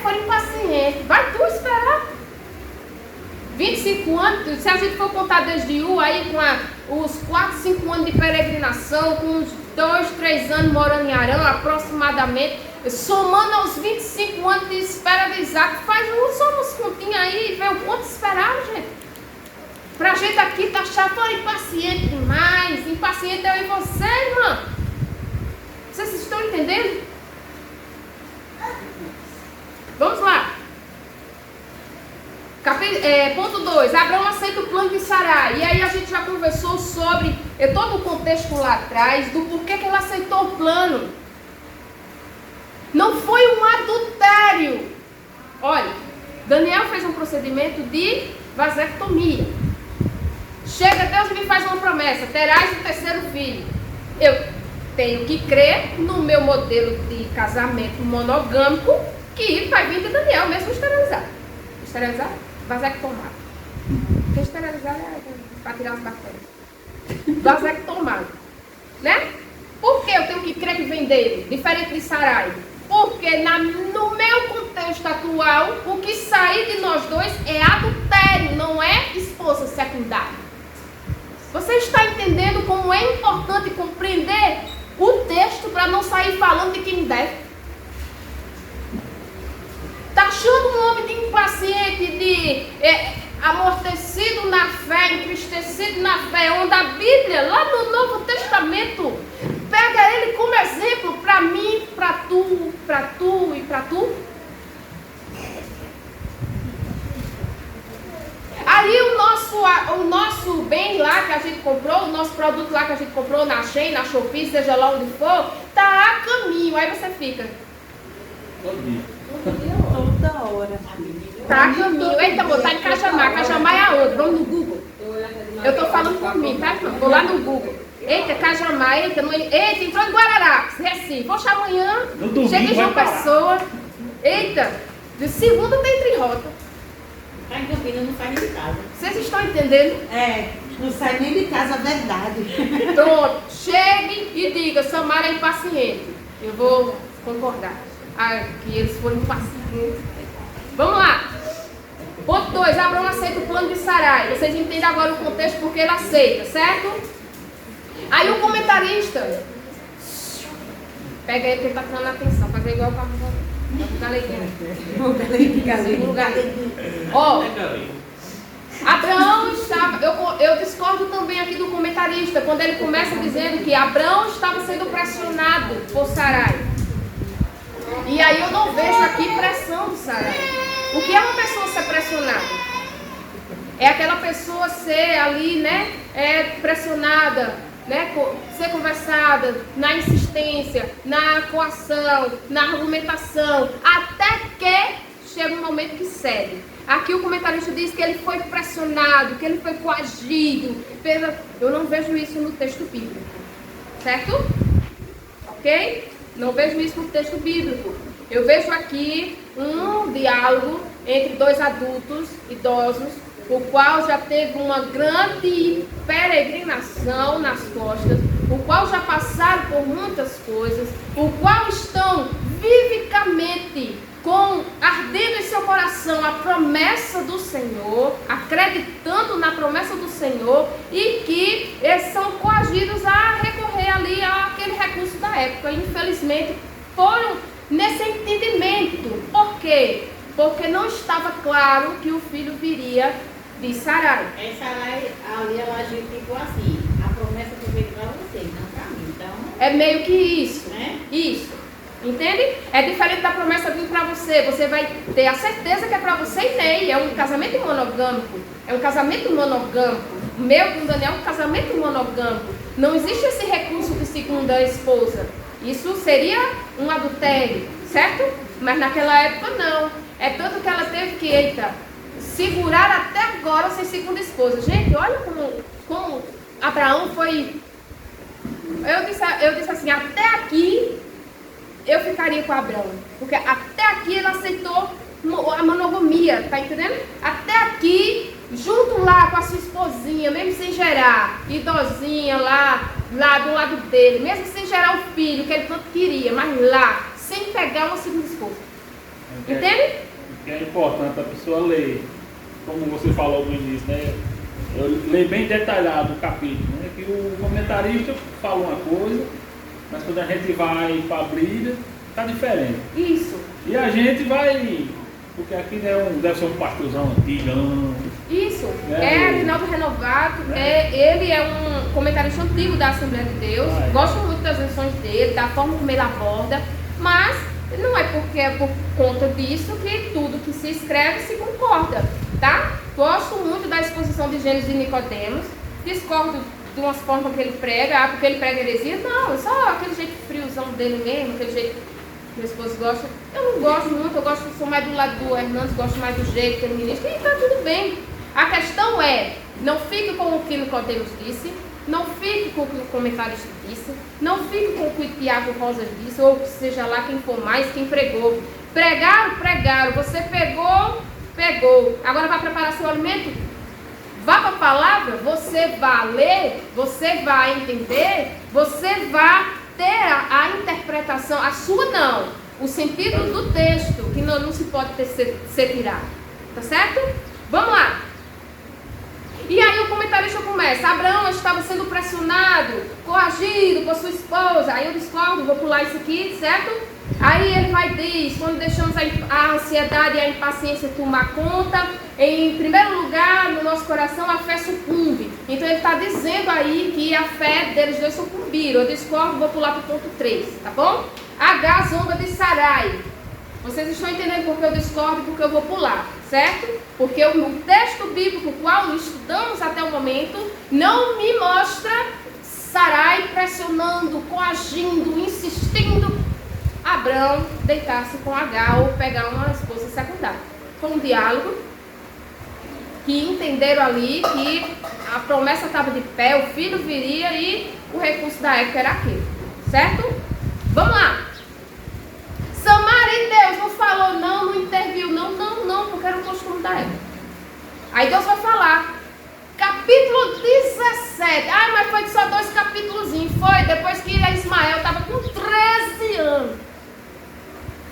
Foi impaciente. Vai tu esperar. 25 anos, se a gente for contar desde aí com os 4, 5 anos de peregrinação, com uns 2, 3 anos morando em Arão, aproximadamente, somando aos 25 anos de espera de Isaac, faz só umas continhas aí e vê o quanto esperaram, gente. Pra gente aqui tá chato, impaciente demais. Impaciente é eu e você, irmã. Vocês estão entendendo? Vamos lá. Ponto 2. Abraão aceita o plano de Sarai. E aí a gente já conversou sobre todo o contexto lá atrás, do porquê que ela aceitou o plano. Não foi um adultério. Olha, Daniel fez um procedimento de vasectomia. Chega Deus e me faz uma promessa: terás o terceiro filho. Eu tenho que crer no meu modelo de casamento monogâmico, que vai vir de Daniel, mesmo esterilizado. Esterilizado? Vasectomado. Porque esterilizado é para tirar as bactérias. Vasectomado. Né? Por que eu tenho que crer que vem dele? Diferente de Sarai. Porque no meu contexto atual, o que sair de nós dois é adultério, não é esposa secundária. Você está entendendo como é importante compreender o texto para não sair falando de quem deve? Está achando um homem de impaciente, de amortecido na fé, entristecido na fé, onde a Bíblia, lá no Novo Testamento, pega ele como exemplo para mim, para tu e para tu? Aí o nosso bem lá que a gente comprou, o nosso produto lá que a gente comprou na Shein, na Shopee, seja lá onde for, tá a caminho. Aí você fica. Toda hora. Tá a caminho. Eita, amor, tá em Cajamar. Cajamar é aonde? Vamos no Google. Eu tô falando por mim, tá? Vou lá no Google. Eita, Cajamar, eita, entrou em Guararapes, Recife. Poxa, amanhã chega em João Pessoa. Eita, de segunda tem trirrota. Tá em Campinas, não sai nem de casa. Vocês estão entendendo? Não sai nem de casa, a verdade. Pronto, chegue e diga: Samara é impaciente. Eu vou concordar. Que eles foram impacientes. Vamos lá. Ponto 2, Abraão aceita o plano de Sarai. Vocês entendem agora o contexto porque ele aceita, certo? Aí o comentarista, pega ele que ele está prestando atenção, fazer igual com a galeguinha. Ó, Abraão estava, eu discordo também aqui do comentarista, quando ele começa dizendo que Abraão estava sendo pressionado por Sarai. E aí eu não vejo aqui pressão de Sarai. O que é uma pessoa ser pressionada? É aquela pessoa ser ali, né, pressionada, né, ser conversada na insistência, na coação, na argumentação, até que chega um momento que cede. Aqui o comentarista diz que ele foi pressionado, que ele foi coagido. Eu não vejo isso no texto bíblico, certo? Ok? Não vejo isso no texto bíblico. Eu vejo aqui um diálogo entre dois adultos, idosos, o qual já teve uma grande peregrinação nas costas, o qual já passaram por muitas coisas, o qual estão vivicamente ardendo em seu coração a promessa do Senhor, acreditando na promessa do Senhor, e que eles são coagidos a recorrer ali àquele recurso da época. Infelizmente foram nesse entendimento. Por quê? Porque não estava claro que o filho viria de Sarai. Essa ali ela agiu tipo assim, a promessa que veio para você, não para mim. Então, é meio que isso, né? Isso. Entende? É diferente da promessa vir para você. Você vai ter a certeza que é para você e Ney. É um casamento monogâmico. É um casamento monogâmico. O meu com o Daniel é um casamento monogâmico. Não existe esse recurso de segunda esposa. Isso seria um adultério, certo? Mas naquela época não. É tanto que ela teve que, segurar até agora sem segunda esposa. Gente, olha como Abraão foi... Eu disse assim, até aqui eu ficaria com Abraão. Porque até aqui ele aceitou a monogamia, tá entendendo? Até aqui, junto lá com a sua esposinha, mesmo sem gerar, idosinha lá do lado dele, mesmo sem gerar o filho que ele tanto queria, mas lá, sem pegar uma segunda esposa. Entende? O que é importante a pessoa ler, como você falou no início, né? Eu leio bem detalhado o capítulo, né? Que o comentarista fala uma coisa, mas quando a gente vai para a Bíblia, está diferente. Isso. E a gente vai, porque aqui deve ser um pastorzão antigão. Isso. É Aguinaldo Renovado. Ele é um comentarista antigo da Assembleia de Deus. Gosto muito das lições dele, da forma como ele aborda, mas não é porque é por conta disso que tudo que se escreve se concorda, tá? Gosto muito da exposição de Gênesis e Nicodemos. Discordo de umas formas que ele prega, porque ele prega heresia. Não, é só aquele jeito friozão dele mesmo, aquele jeito que meu esposo gosta. Eu não gosto muito, sou mais do lado do Hernandes, gosto mais do jeito que ele ministra, e tá tudo bem. A questão é, não fique com o que Nicodemos disse, não fique com o que o comentarista disse, não fique com o que o Tiago Rosas disse, ou seja lá quem for mais, quem pregou. Pregaram, você pegou. Agora vai preparar seu alimento? Vá para a palavra, você vai ler, você vai entender, você vai ter a interpretação, a sua não, o sentido do texto, que não se pode ser tirado. Tá certo? Vamos lá. E aí o comentarista começa, Abraão estava sendo pressionado, coagido por sua esposa. Aí eu discordo, vou pular isso aqui, certo? Aí ele vai diz, quando deixamos a ansiedade e a impaciência tomar conta, em primeiro lugar, no nosso coração, a fé sucumbe. Então ele está dizendo aí que a fé deles dois sucumbiram. Eu discordo, vou pular para o ponto 3, tá bom? H, zomba de Sarai. Vocês estão entendendo porque eu discordo e porque eu vou pular, certo? Porque o texto bíblico, qual estudamos até o momento, não me mostra Sarai pressionando, coagindo, insistindo Abraão deitar-se com H ou pegar uma esposa secundária. Foi um diálogo que entenderam ali que a promessa estava de pé, o filho viria e o recurso da época era aquele, certo? Vamos lá. Samara e Deus não falou não interviu, não, porque era o costume da época. Aí Deus vai falar, capítulo 17, mas foi só 2 capítulozinhos, foi depois que Ismael estava com 13 anos.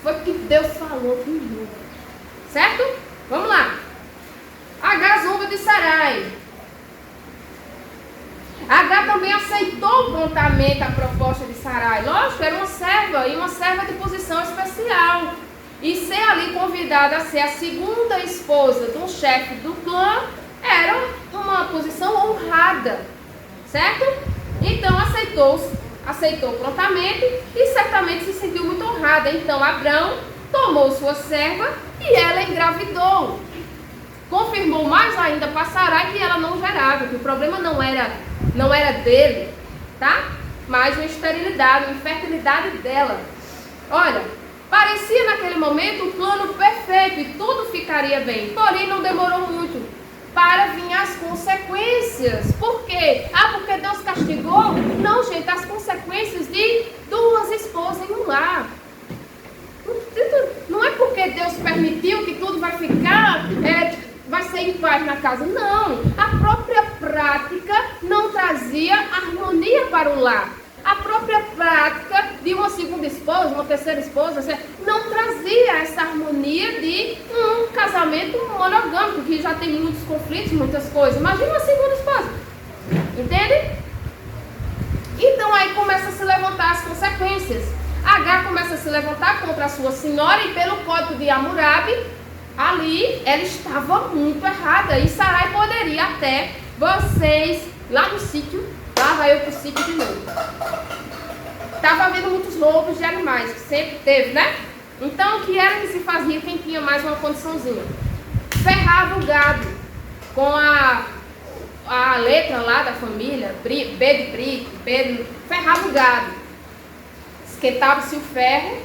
Foi que Deus falou de novo, certo? Vamos lá. também aceitou prontamente a proposta de Sarai. Lógico, era uma serva, e uma serva de posição especial. E ser ali convidada a ser a segunda esposa de um chefe do clã era uma posição honrada, certo? Então aceitou prontamente e certamente se sentiu muito honrada. Então Abrão tomou sua serva e ela engravidou. Confirmou mais ainda para Sarai que ela não gerava, que o problema não era dele, tá? Mas uma esterilidade, uma infertilidade dela. Olha, parecia naquele momento o plano perfeito e tudo ficaria bem. Porém, não demorou muito para vir as consequências. Por quê? Porque Deus castigou? Não, gente, as consequências de duas esposas em um lar. Não é porque Deus permitiu que tudo vai ficar, vai ser em paz na casa. Não, a própria prática não trazia harmonia para o lar. A própria prática de uma segunda esposa, uma terceira esposa, não trazia essa harmonia de um casamento monogâmico, que já tem muitos conflitos, muitas coisas. Imagina uma segunda esposa, entende? Então aí começa a se levantar as consequências. Agar começa a se levantar contra a sua senhora e pelo código de Hammurabi, ali ela estava muito errada. E Sarai poderia até, vocês, lá no sítio, lá vai eu pro sítio de novo. Estava havendo muitos roubos de animais, que sempre teve, né? Então, o que era que se fazia quem tinha mais uma condiçãozinha? Ferrava o gado com a letra lá da família, B de brique, ferrava o gado. Esquentava-se o ferro,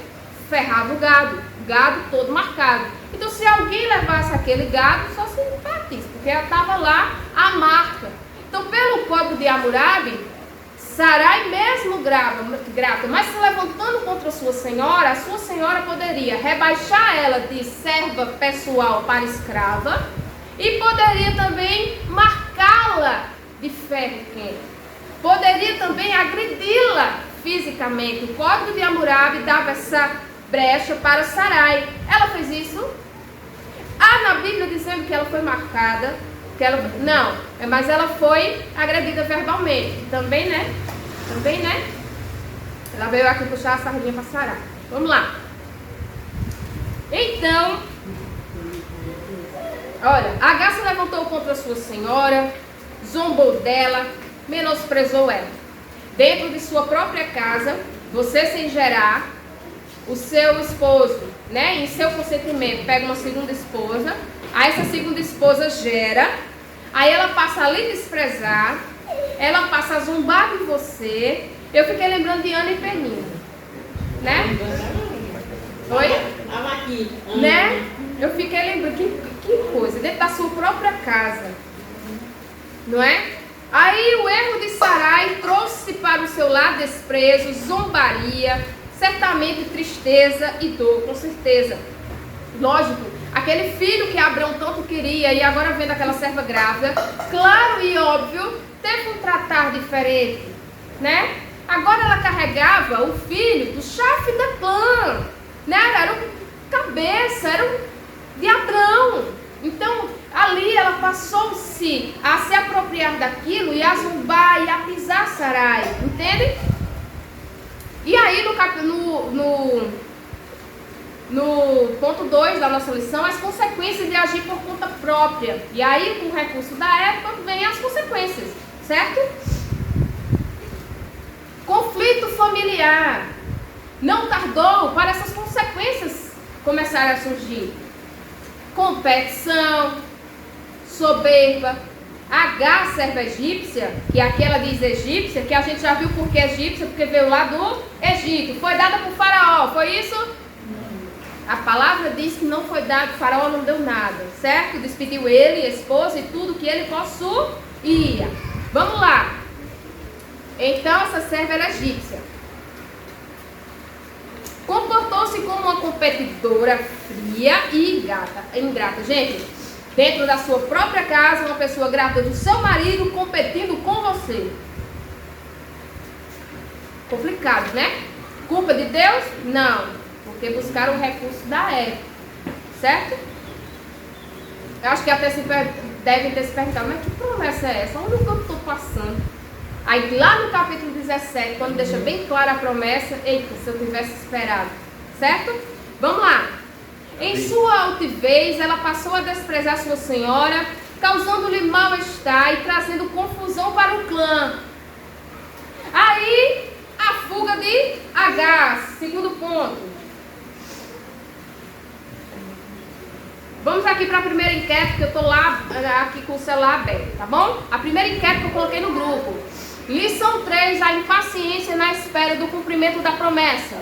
ferrava o gado todo marcado. Então, se alguém levasse aquele gado, só se batisse, porque ela estava lá a marca. Então, pelo código de Hammurabi, Sarai mesmo grávida, mas se levantando contra a sua senhora poderia rebaixar ela de serva pessoal para escrava e poderia também marcá-la de ferro quente. Poderia também agredi-la fisicamente. O código de Hammurabi dava essa brecha para Sarai. Ela fez isso? Na Bíblia dizendo que ela foi marcada. Não, mas ela foi agredida verbalmente. Também, né? Ela veio aqui puxar a sardinha para Sarai. Vamos lá. Então, olha, Agar se levantou contra a sua senhora, zombou dela, menosprezou ela. Dentro de sua própria casa, você sem gerar, o seu esposo, né, em seu consentimento, pega uma segunda esposa, aí essa segunda esposa gera, aí ela passa a lhe desprezar, ela passa a zombar de você. Eu fiquei lembrando de Ana e Penina, né? Oi? Estava aqui. Né? Eu fiquei lembrando, que coisa, dentro da sua própria casa, não é? Aí o erro de Sarai trouxe para o seu lar desprezo, zombaria, certamente tristeza e dor, com certeza. Lógico, aquele filho que Abrão tanto queria e agora vendo aquela serva grávida, claro e óbvio, teve um tratar diferente, né? Agora ela carregava o filho do chefe da clã, né? Era o cabeça, era o de Abrão. Então, ali ela passou-se a se apropriar daquilo e a zombar e a pisar Sarai, entende? E aí no ponto 2 da nossa lição, as consequências de agir por conta própria. E aí, com o recurso da época, vem as consequências, certo? Conflito familiar. Não tardou para essas consequências começarem a surgir. Competição, soberba. Agar, serva egípcia, que aqui ela diz egípcia, que a gente já viu porque egípcia, porque veio lá do Egito. Foi dada por Faraó, foi isso? A palavra diz que não foi dado, Faraó não deu nada, certo? Despediu ele, a esposa e tudo que ele possuía. Vamos lá. Então essa serva era egípcia. Comportou-se como uma competidora fria e ingrata. Gente, dentro da sua própria casa, uma pessoa grávida do seu marido competindo com você. Complicado, né? Culpa de Deus? Não. Porque buscaram o recurso da época. Certo? Eu acho que até devem ter se perguntado, mas que promessa é essa? Onde eu estou passando? Aí lá no capítulo 17, quando deixa bem clara a promessa, eita, se eu tivesse esperado, certo? Vamos lá. Em sua altivez, ela passou a desprezar sua senhora, causando-lhe mal-estar e trazendo confusão para o clã. Aí, a fuga de Agar, segundo ponto. Vamos aqui para a primeira enquete, que eu estou lá aqui com o celular aberto, tá bom? A primeira enquete que eu coloquei no grupo. Lição 3, a impaciência na espera do cumprimento da promessa.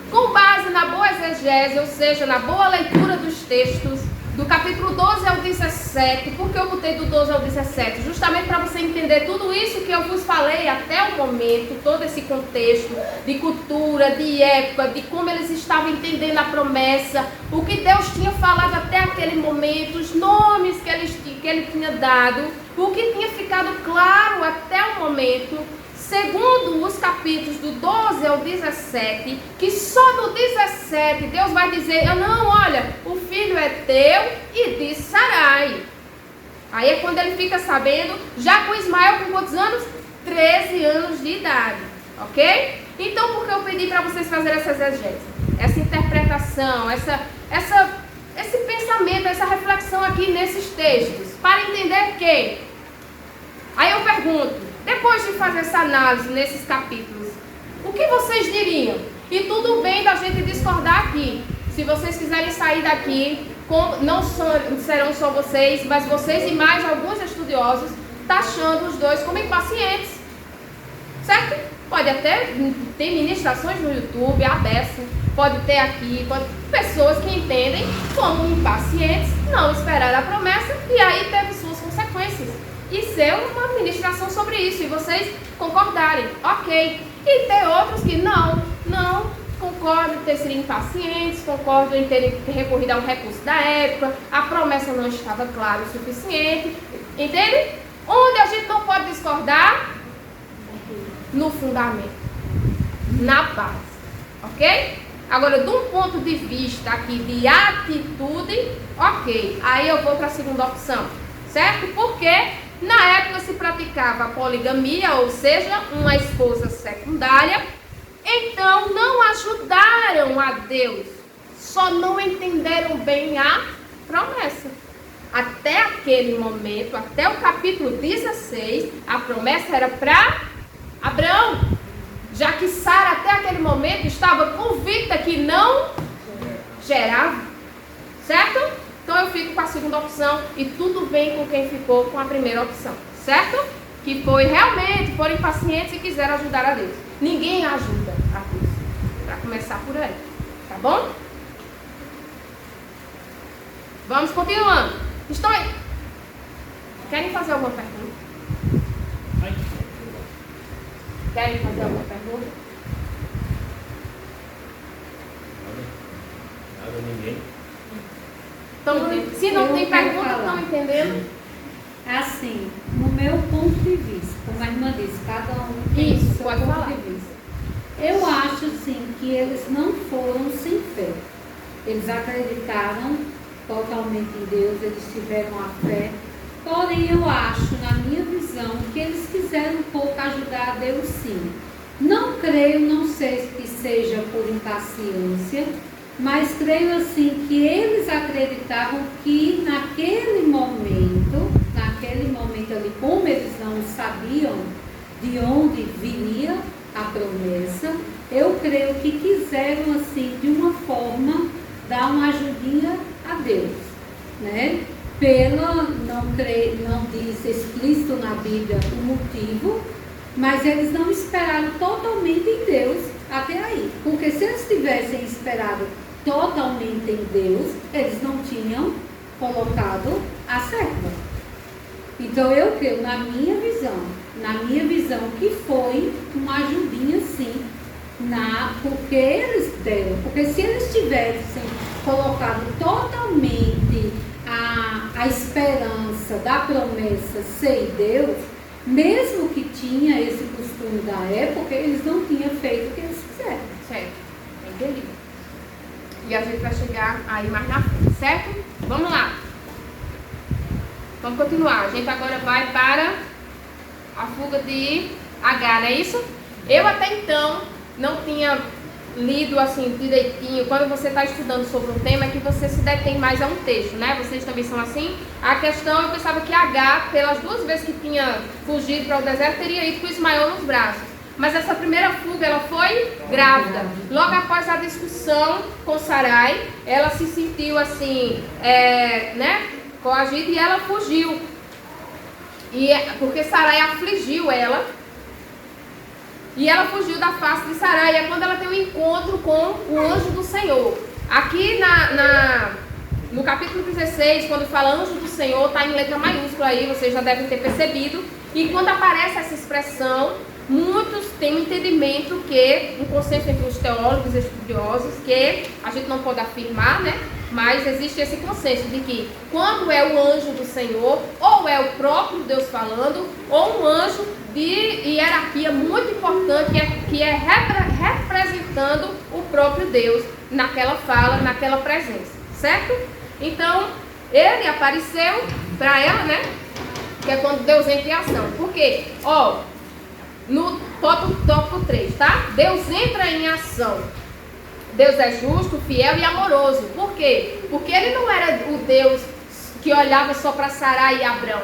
Com base na boa exegese, ou seja, na boa leitura dos textos, do capítulo 12 ao 17. Por que eu botei do 12 ao 17? Justamente para você entender tudo isso que eu vos falei até o momento, todo esse contexto de cultura, de época, de como eles estavam entendendo a promessa, o que Deus tinha falado até aquele momento, os nomes que ele tinha dado, o que tinha ficado claro até o momento. Segundo os capítulos do 12 ao 17, que só no 17 Deus vai dizer, não, olha, o filho é teu e de Sarai. Aí é quando ele fica sabendo, já com Ismael com quantos anos? 13 anos de idade, ok? Então por que eu pedi para vocês fazerem essa exegese? Essa interpretação, esse pensamento, essa reflexão aqui nesses textos, para entender que... Aí eu pergunto, depois de fazer essa análise nesses capítulos, o que vocês diriam? E tudo bem da gente discordar aqui. Se vocês quiserem sair daqui, não serão só vocês, mas vocês e mais alguns estudiosos, taxando os dois como impacientes. Certo? Pode até ter ministrações no YouTube, aberto, pode ter aqui, pessoas que entendem como impacientes, não esperaram a promessa e aí teve suas consequências. E ser uma ministração sobre isso, e vocês concordarem, ok. E ter outros que não concordam em ter sido impacientes, concordam em terem recorrido a um recurso da época, a promessa não estava clara o suficiente, entende? Onde a gente não pode discordar? No fundamento, na base, ok? Agora, de um ponto de vista aqui de atitude, ok. Aí eu vou para a segunda opção, certo? Porque na época se praticava a poligamia, ou seja, uma esposa secundária. Então não ajudaram a Deus, só não entenderam bem a promessa. Até aquele momento, até o capítulo 16, a promessa era para Abraão, já que Sara até aquele momento estava convicta que não gerava, certo? Então eu fico com a segunda opção e tudo bem com quem ficou com a primeira opção, certo? Que foram impacientes e quiseram ajudar a Deus. Ninguém ajuda a Deus, para começar por aí, tá bom? Vamos continuando. Estão aí? Querem fazer alguma pergunta? Querem fazer alguma pergunta? Nada, ninguém. Então, se não tem pergunta, estão entendendo? Assim, no meu ponto de vista, como a irmã disse, cada um tem Isso, o seu pode ponto falar. de vista. Eu acho, sim, que eles não foram sem fé. Eles acreditaram totalmente em Deus, eles tiveram a fé. Porém, eu acho, na minha visão, que eles quiseram um pouco ajudar a Deus, sim. Não creio, não sei que seja por impaciência, mas creio assim que eles acreditavam que naquele momento ali, como eles não sabiam de onde viria a promessa, eu creio que quiseram assim, de uma forma, dar uma ajudinha a Deus, né? Não diz explícito na Bíblia o motivo, mas eles não esperaram totalmente em Deus até aí, porque se eles tivessem esperado totalmente em Deus, eles não tinham colocado a serva. Então eu creio, na minha visão, que foi uma ajudinha sim, porque eles deram, porque se eles tivessem colocado totalmente a esperança da promessa ser Deus, mesmo que tinha esse costume da época, eles não tinham feito o que eles fizeram. Certo, entendi. E a gente vai chegar aí mais na frente, certo? Vamos lá. Vamos continuar. A gente agora vai para a fuga de Agar, não é isso? Eu até então não tinha lido assim direitinho. Quando você está estudando sobre um tema, é que você se detém mais a um texto, né? Vocês também são assim? A questão, eu pensava que Agar, pelas 2 vezes que tinha fugido para o deserto, teria ido com Ismael nos braços. Mas essa primeira fuga, ela foi grávida. Logo após a discussão com Sarai, ela se sentiu assim, coagida, e ela fugiu. Porque Sarai afligiu ela. E ela fugiu da face de Sarai. É quando ela tem um encontro com o anjo do Senhor. Aqui no capítulo 16, quando fala anjo do Senhor, está em letra maiúscula aí, vocês já devem ter percebido. E quando aparece essa expressão, muitos têm um entendimento que, um consenso entre os teólogos e estudiosos, que a gente não pode afirmar, né? Mas existe esse consenso de que quando é o anjo do Senhor, ou é o próprio Deus falando, ou um anjo de hierarquia muito importante, que é representando o próprio Deus naquela fala, naquela presença, certo? Então, ele apareceu para ela, né? Que é quando Deus entra em ação. Por quê? No tópico 3, tá? Deus entra em ação. Deus é justo, fiel e amoroso. Por quê? Porque ele não era o Deus que olhava só para Sarai e Abrão.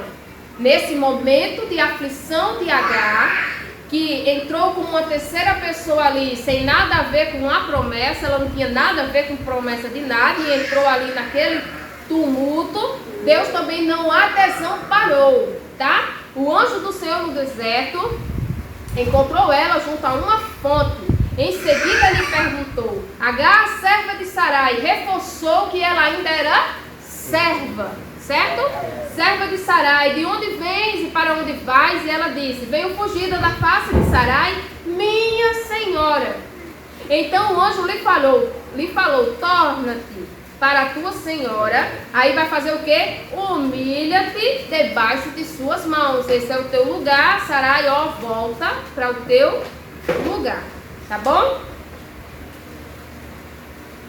Nesse momento de aflição de Agar, que entrou como uma terceira pessoa ali, sem nada a ver com a promessa, ela não tinha nada a ver com promessa de nada, e entrou ali naquele tumulto, Deus também não a desamparou, tá? O anjo do Senhor no deserto encontrou ela junto a uma fonte. Em seguida lhe perguntou: Agar, serva de Sarai, reforçou que ela ainda era serva, certo? Serva de Sarai, de onde vens e para onde vais? E ela disse: venho fugida da face de Sarai, minha senhora. Então o anjo lhe falou, torna-te para a tua senhora. Aí vai fazer o quê? Humilha-te debaixo de suas mãos. Esse é o teu lugar. Sarai, volta para o teu lugar. Tá bom?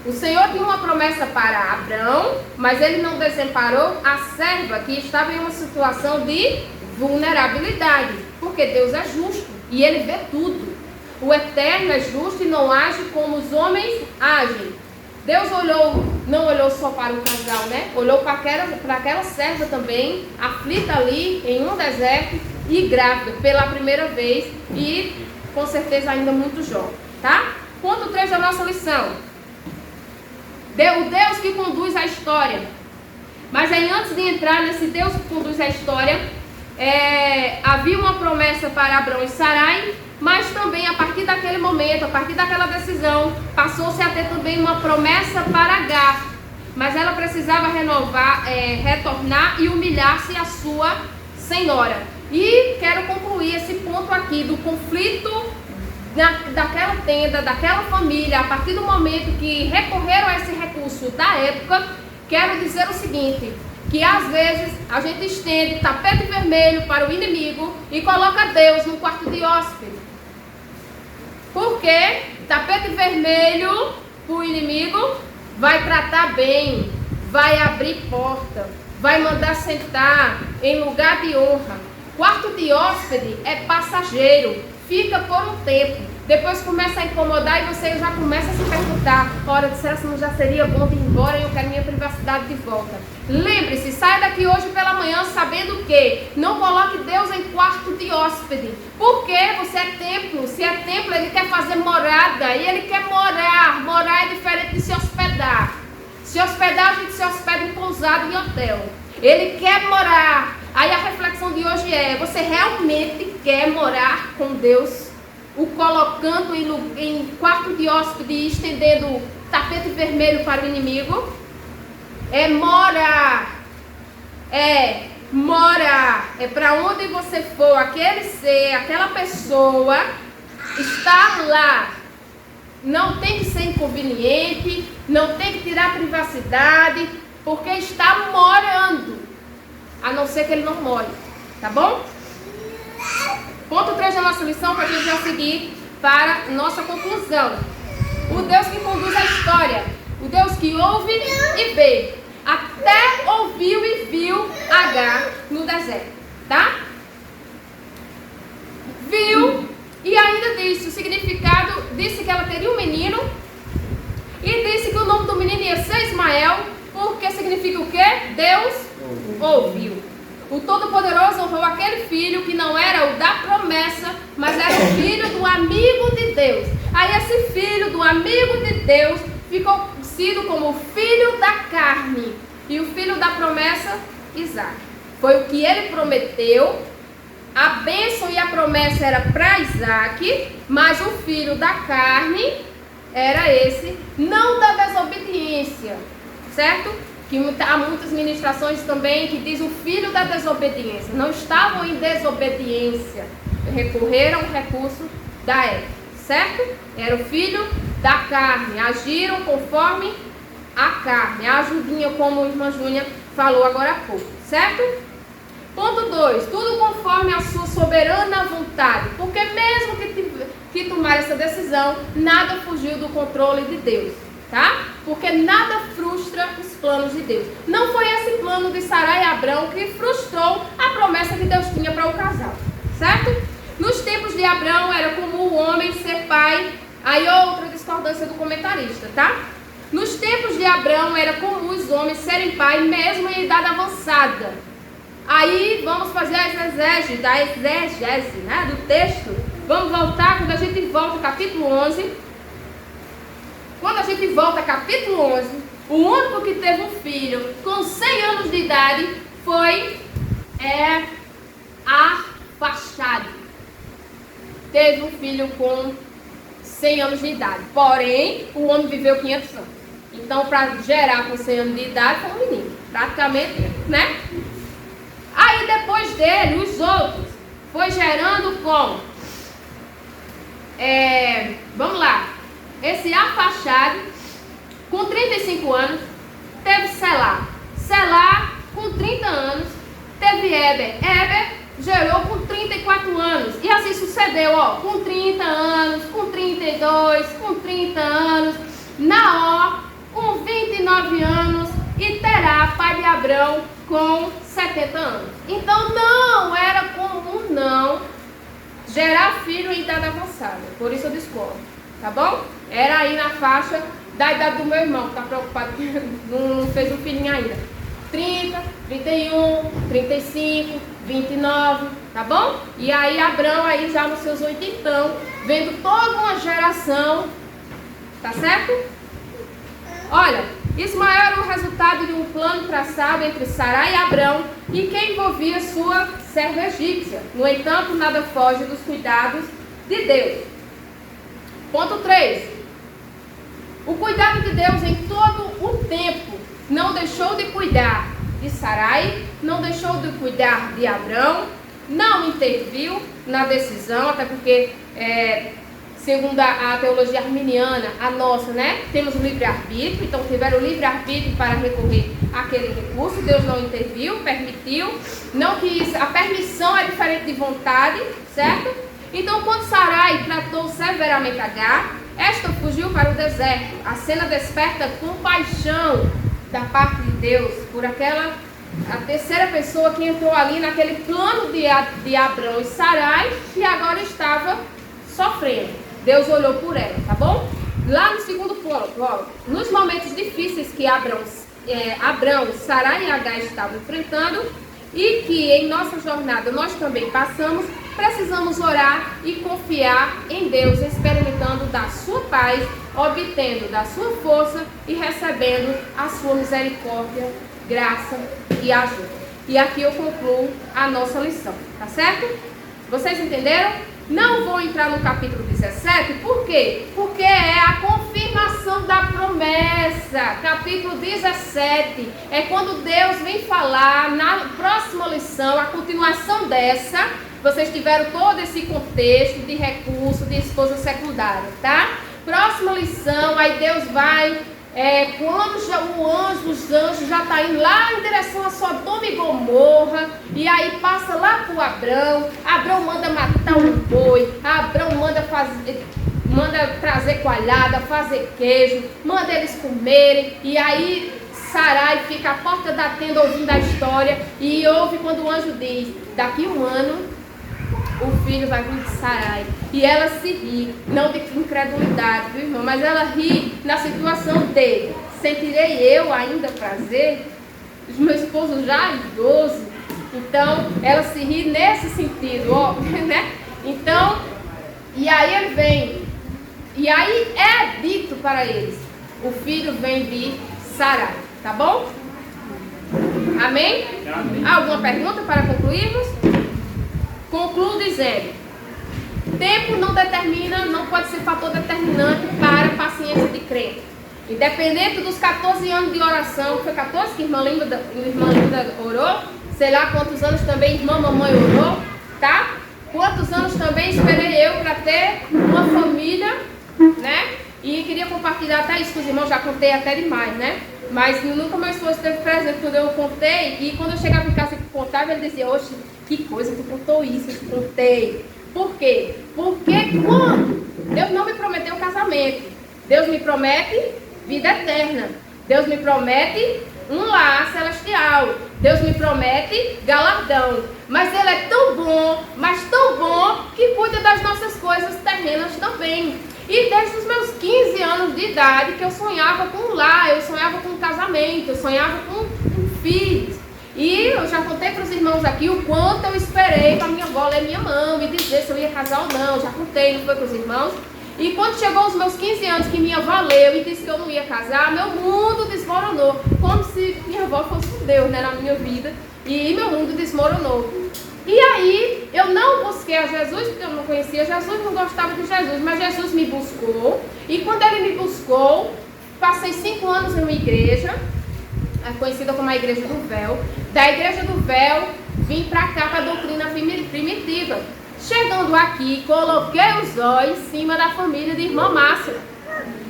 O Senhor tinha uma promessa para Abrão, mas ele não desamparou a serva que estava em uma situação de vulnerabilidade, porque Deus é justo e ele vê tudo. O Eterno é justo e não age como os homens agem. Deus não olhou só para o casal, né? Olhou para aquela serva também, aflita ali em um deserto e grávida pela primeira vez e com certeza ainda muito jovem, tá? Ponto 3 da nossa lição. O Deus que conduz a história. Mas aí, antes de entrar nesse Deus que conduz a história, havia uma promessa para Abrão e Sarai, mas também a partir daquele momento, a partir daquela decisão, passou-se a ter também uma promessa para Agar. Mas ela precisava retornar e humilhar-se à sua senhora. E quero concluir esse ponto aqui do conflito daquela tenda, daquela família. A partir do momento que recorreram a esse recurso da época, quero dizer o seguinte: que às vezes a gente estende tapete vermelho para o inimigo e coloca Deus no quarto de hóspede. Porque tapete vermelho para o inimigo vai tratar bem, vai abrir porta, vai mandar sentar em lugar de honra. Quarto de hóspede é passageiro, fica por um tempo, depois começa a incomodar e você já começa a se perguntar: ora, será que não já seria bom de ir embora e eu quero minha privacidade de volta? Lembre-se, saia daqui hoje pela manhã sabendo que não coloque Deus em quarto de hóspede, porque você é templo. Se é templo, ele quer fazer morada, e ele quer morar. Morar é diferente de se hospedar. Se hospedar, a gente se hospeda em pousada, em hotel. Ele quer morar. Aí a reflexão de hoje é: você realmente quer morar com Deus? O colocando em quarto de hóspede e estendendo tapete vermelho para o inimigo? É morar. É para onde você for, aquele ser, aquela pessoa está lá. Não tem que ser inconveniente, não tem que tirar privacidade, porque está morando. A não ser que ele não more, tá bom? Ponto 3 da nossa lição, para a gente já seguir para nossa conclusão. O Deus que conduz a história, o Deus que ouve e vê. Até ouviu e viu Agar no deserto, tá? Viu E ainda disse, o significado, disse que ela teria um menino, e disse que o nome do menino ia ser Ismael, porque significa o quê? Deus ouviu. O Todo-Poderoso honrou aquele filho que não era o da promessa, mas era o filho do amigo de Deus. Aí esse filho do amigo de Deus ficou conhecido como o filho da carne. E o filho da promessa, Isaac. Foi o que ele prometeu. A bênção e a promessa era para Isaac, mas o filho da carne era esse, não da desobediência, certo? Que há muitas ministrações também que diz o filho da desobediência. Não estavam em desobediência, recorreram ao recurso da época, certo? Era o filho da carne, agiram conforme a carne, a ajudinha, como a irmã Júnia falou agora há pouco, certo? Ponto 2, tudo conforme a sua soberana vontade, porque mesmo que tomar essa decisão, nada fugiu do controle de Deus, tá? Porque nada frustra os planos de Deus. Não foi esse plano de Sarai e Abrão que frustrou a promessa que Deus tinha para o casal, certo? Nos tempos de Abrão era comum o homem ser pai, aí outra discordância do comentarista, tá? Nos tempos de Abrão era comum os homens serem pai mesmo em idade avançada. Aí vamos fazer a exegese, né, do texto. Vamos voltar, quando a gente volta ao capítulo 11. Quando a gente volta ao capítulo 11, o único que teve um filho com 100 anos de idade foi Arfaxade. Teve um filho com 100 anos de idade. Porém, o homem viveu 500 anos. Então, para gerar com 100 anos de idade, foi um menino. Praticamente, né? Aí, depois dele, os outros, foi gerando com... vamos lá. Esse Arfaxade, com 35 anos, teve Selá. Selá, com 30 anos, teve Éber. Éber gerou com 34 anos. E assim sucedeu, ó, com 30 anos, com 32, com 30 anos. Naó, com 29 anos. E Terá, pai de Abrão, com 70 anos. Então não era comum, não, gerar filho em idade avançada. Por isso eu discordo, tá bom? Era aí na faixa da idade do meu irmão, que está preocupado que não fez um filhinho ainda. 30, 31, 35, 29, tá bom? E aí Abrão aí já nos seus 80, vendo toda uma geração, tá certo? Olha, Ismael era o resultado de um plano traçado entre Sarai e Abrão e que envolvia sua serva egípcia. No entanto, nada foge dos cuidados de Deus. Ponto 3. O cuidado de Deus em todo o tempo não deixou de cuidar de Sarai, não deixou de cuidar de Abrão, não interviu na decisão, até porque, segundo a teologia arminiana, a nossa, né, temos o livre-arbítrio, então tiveram o livre-arbítrio para recorrer àquele recurso, Deus não interviu, permitiu, não quis, a permissão é diferente de vontade, certo? Então, quando Sarai tratou severamente Agar, esta fugiu para o deserto. A cena desperta compaixão da parte de Deus por a terceira pessoa que entrou ali naquele plano de Abrão e Sarai, que agora estava sofrendo. Deus olhou por ela, tá bom? Lá no segundo ponto, ó, nos momentos difíceis que Abrão, Sarai e Agar estavam enfrentando e que em nossa jornada nós também passamos, precisamos orar e confiar em Deus, experimentando da sua paz, obtendo da sua força e recebendo a sua misericórdia, graça e ajuda. E aqui eu concluo a nossa lição, tá certo? Vocês entenderam? Não vou entrar no capítulo 17, por quê? Porque é a confirmação da promessa. Capítulo 17 é quando Deus vem falar na próxima lição, a continuação dessa. Vocês tiveram todo esse contexto de recurso, de esposa secundária, tá? Próxima lição, aí Deus vai... quando os anjos já estão indo lá em direção a Sodoma e Gomorra, e aí passa lá para o Abrão manda matar um boi, Abrão manda trazer coalhada, fazer queijo, manda eles comerem, e aí Sarai fica à porta da tenda ouvindo a história, e ouve quando o anjo diz, daqui um ano o filho vai vir de Sarai. E ela se ri, não de incredulidade, viu, irmão? Mas ela ri na situação dele. Sentirei eu ainda prazer? O meu esposo já é idoso. Então, ela se ri nesse sentido, ó, né? Então, e aí ele vem. E aí é dito para eles: o filho vem de Sarai. Tá bom? Amém? Amém. Alguma pergunta para concluirmos? Concluo dizendo: tempo não determina, não pode ser fator determinante para a paciência de crente. Independente dos 14 anos de oração, foi 14 que irmã Linda orou, sei lá quantos anos também irmã mamãe orou, tá? Quantos anos também esperei eu para ter uma família, né? E queria compartilhar até isso com os irmãos, já contei até demais, né? Mas nunca meu esposo esteve presente quando eu contei, e quando eu chegava em casa e contava, ele dizia: oxe, que coisa, tu contou isso, eu te contei. Por quê? Porque quando Deus não me prometeu casamento, Deus me promete vida eterna, Deus me promete um lar celestial, Deus me promete galardão, mas Ele é tão bom, mas tão bom, que cuida das nossas coisas terrenas também. E desde os meus 15 anos de idade que eu sonhava com um lar, eu sonhava com um casamento, eu sonhava com filhos. E eu já contei para os irmãos aqui o quanto eu esperei para minha avó ler minha mão e dizer se eu ia casar ou não. Já contei, não foi para os irmãos? E quando chegou os meus 15 anos que minha avó leu e disse que eu não ia casar, meu mundo desmoronou. Como se minha avó fosse um Deus, né, na minha vida. E meu mundo desmoronou. E aí, eu não busquei a Jesus, porque eu não conhecia Jesus, não gostava de Jesus, mas Jesus me buscou. E quando Ele me buscou, passei 5 anos em uma igreja, conhecida como a Igreja do Véu. Da Igreja do Véu, vim para cá, para a doutrina primitiva. Chegando aqui, coloquei os olhos em cima da família de irmã Márcia.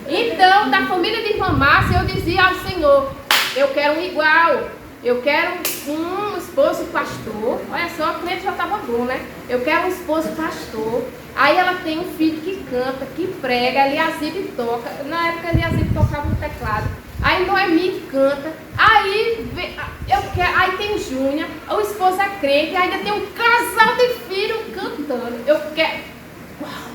Então, da família de irmã Márcia, eu dizia ao Senhor: eu quero um igual. Eu quero um esposo pastor. Olha só, o cliente já estava bom, né? Eu quero um esposo pastor. Aí ela tem um filho que canta, que prega, Eliasib toca. Na época, Eliasib tocava no teclado. Aí Noemi canta. Aí tem Júnia, o esposo é crente. E ainda tem um casal de filhos cantando. Eu quero... Uau!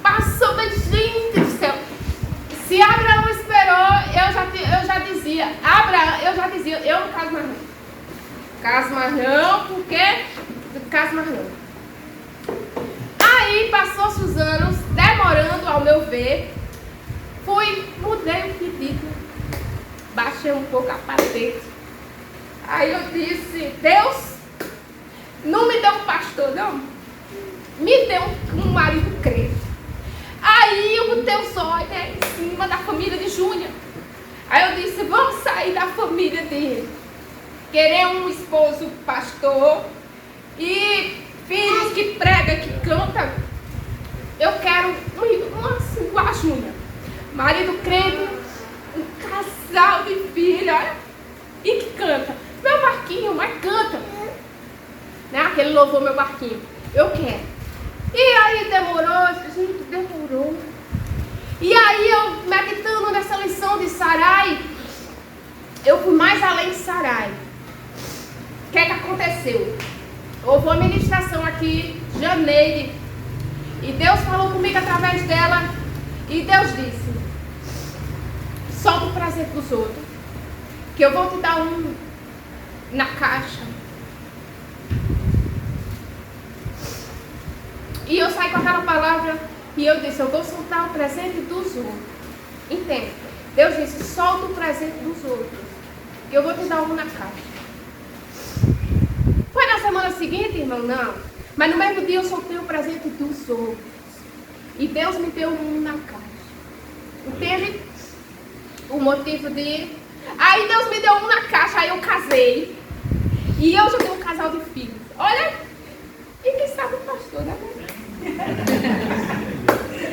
Passou, mas gente do céu. Se Abraão esperou, eu já dizia, eu não caso mais não. Caso mais não, porque caso mais não. Aí passou-se os anos, demorando ao meu ver, mudei o pedido, baixei um pouco a patente. Aí eu disse: Deus, não me deu um pastor não, me deu um marido crente. Aí eu botei os olhos em cima da família de Júnior. Aí eu disse: vamos sair da família dele. Querer um esposo pastor e filhos que prega, que canta. Eu quero assim, igual a Júnior. Marido crente, um casal de filhos, olha, e que canta. Meu barquinho, mas canta. Né? Aquele louvor, meu barquinho. Eu quero. E aí demorou. E aí eu, meditando nessa lição de Sarai, eu fui mais além de Sarai. O que é que aconteceu? Houve uma ministração aqui, Janeiro, e Deus falou comigo através dela, e Deus disse: solta o presente dos outros, que eu vou te dar um na caixa. E eu saí com aquela palavra e eu disse: eu vou soltar o presente dos outros. Entende? Deus disse: solta o presente dos outros, que eu vou te dar um na caixa. Foi na semana seguinte, irmão? Não. Mas no mesmo dia eu soltei o presente dos outros. E Deus me deu um na caixa. Entende? O motivo de... Aí Deus me deu um na caixa, aí eu casei. E eu já tenho um casal de filhos. Olha, e quem sabe o pastor, né?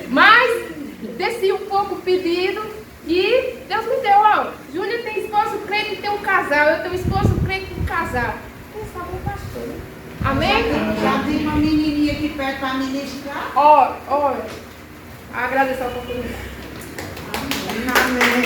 Mas desci um pouco o pedido e Deus me deu, ó. Júnior tem esposo crente e tem um casal. Eu tenho esposo crente e um casal. Quem sabe o pastor, né? Amém? Já tem uma menininha aqui perto para ministrar. Ó, agradeço a oportunidade. Amém.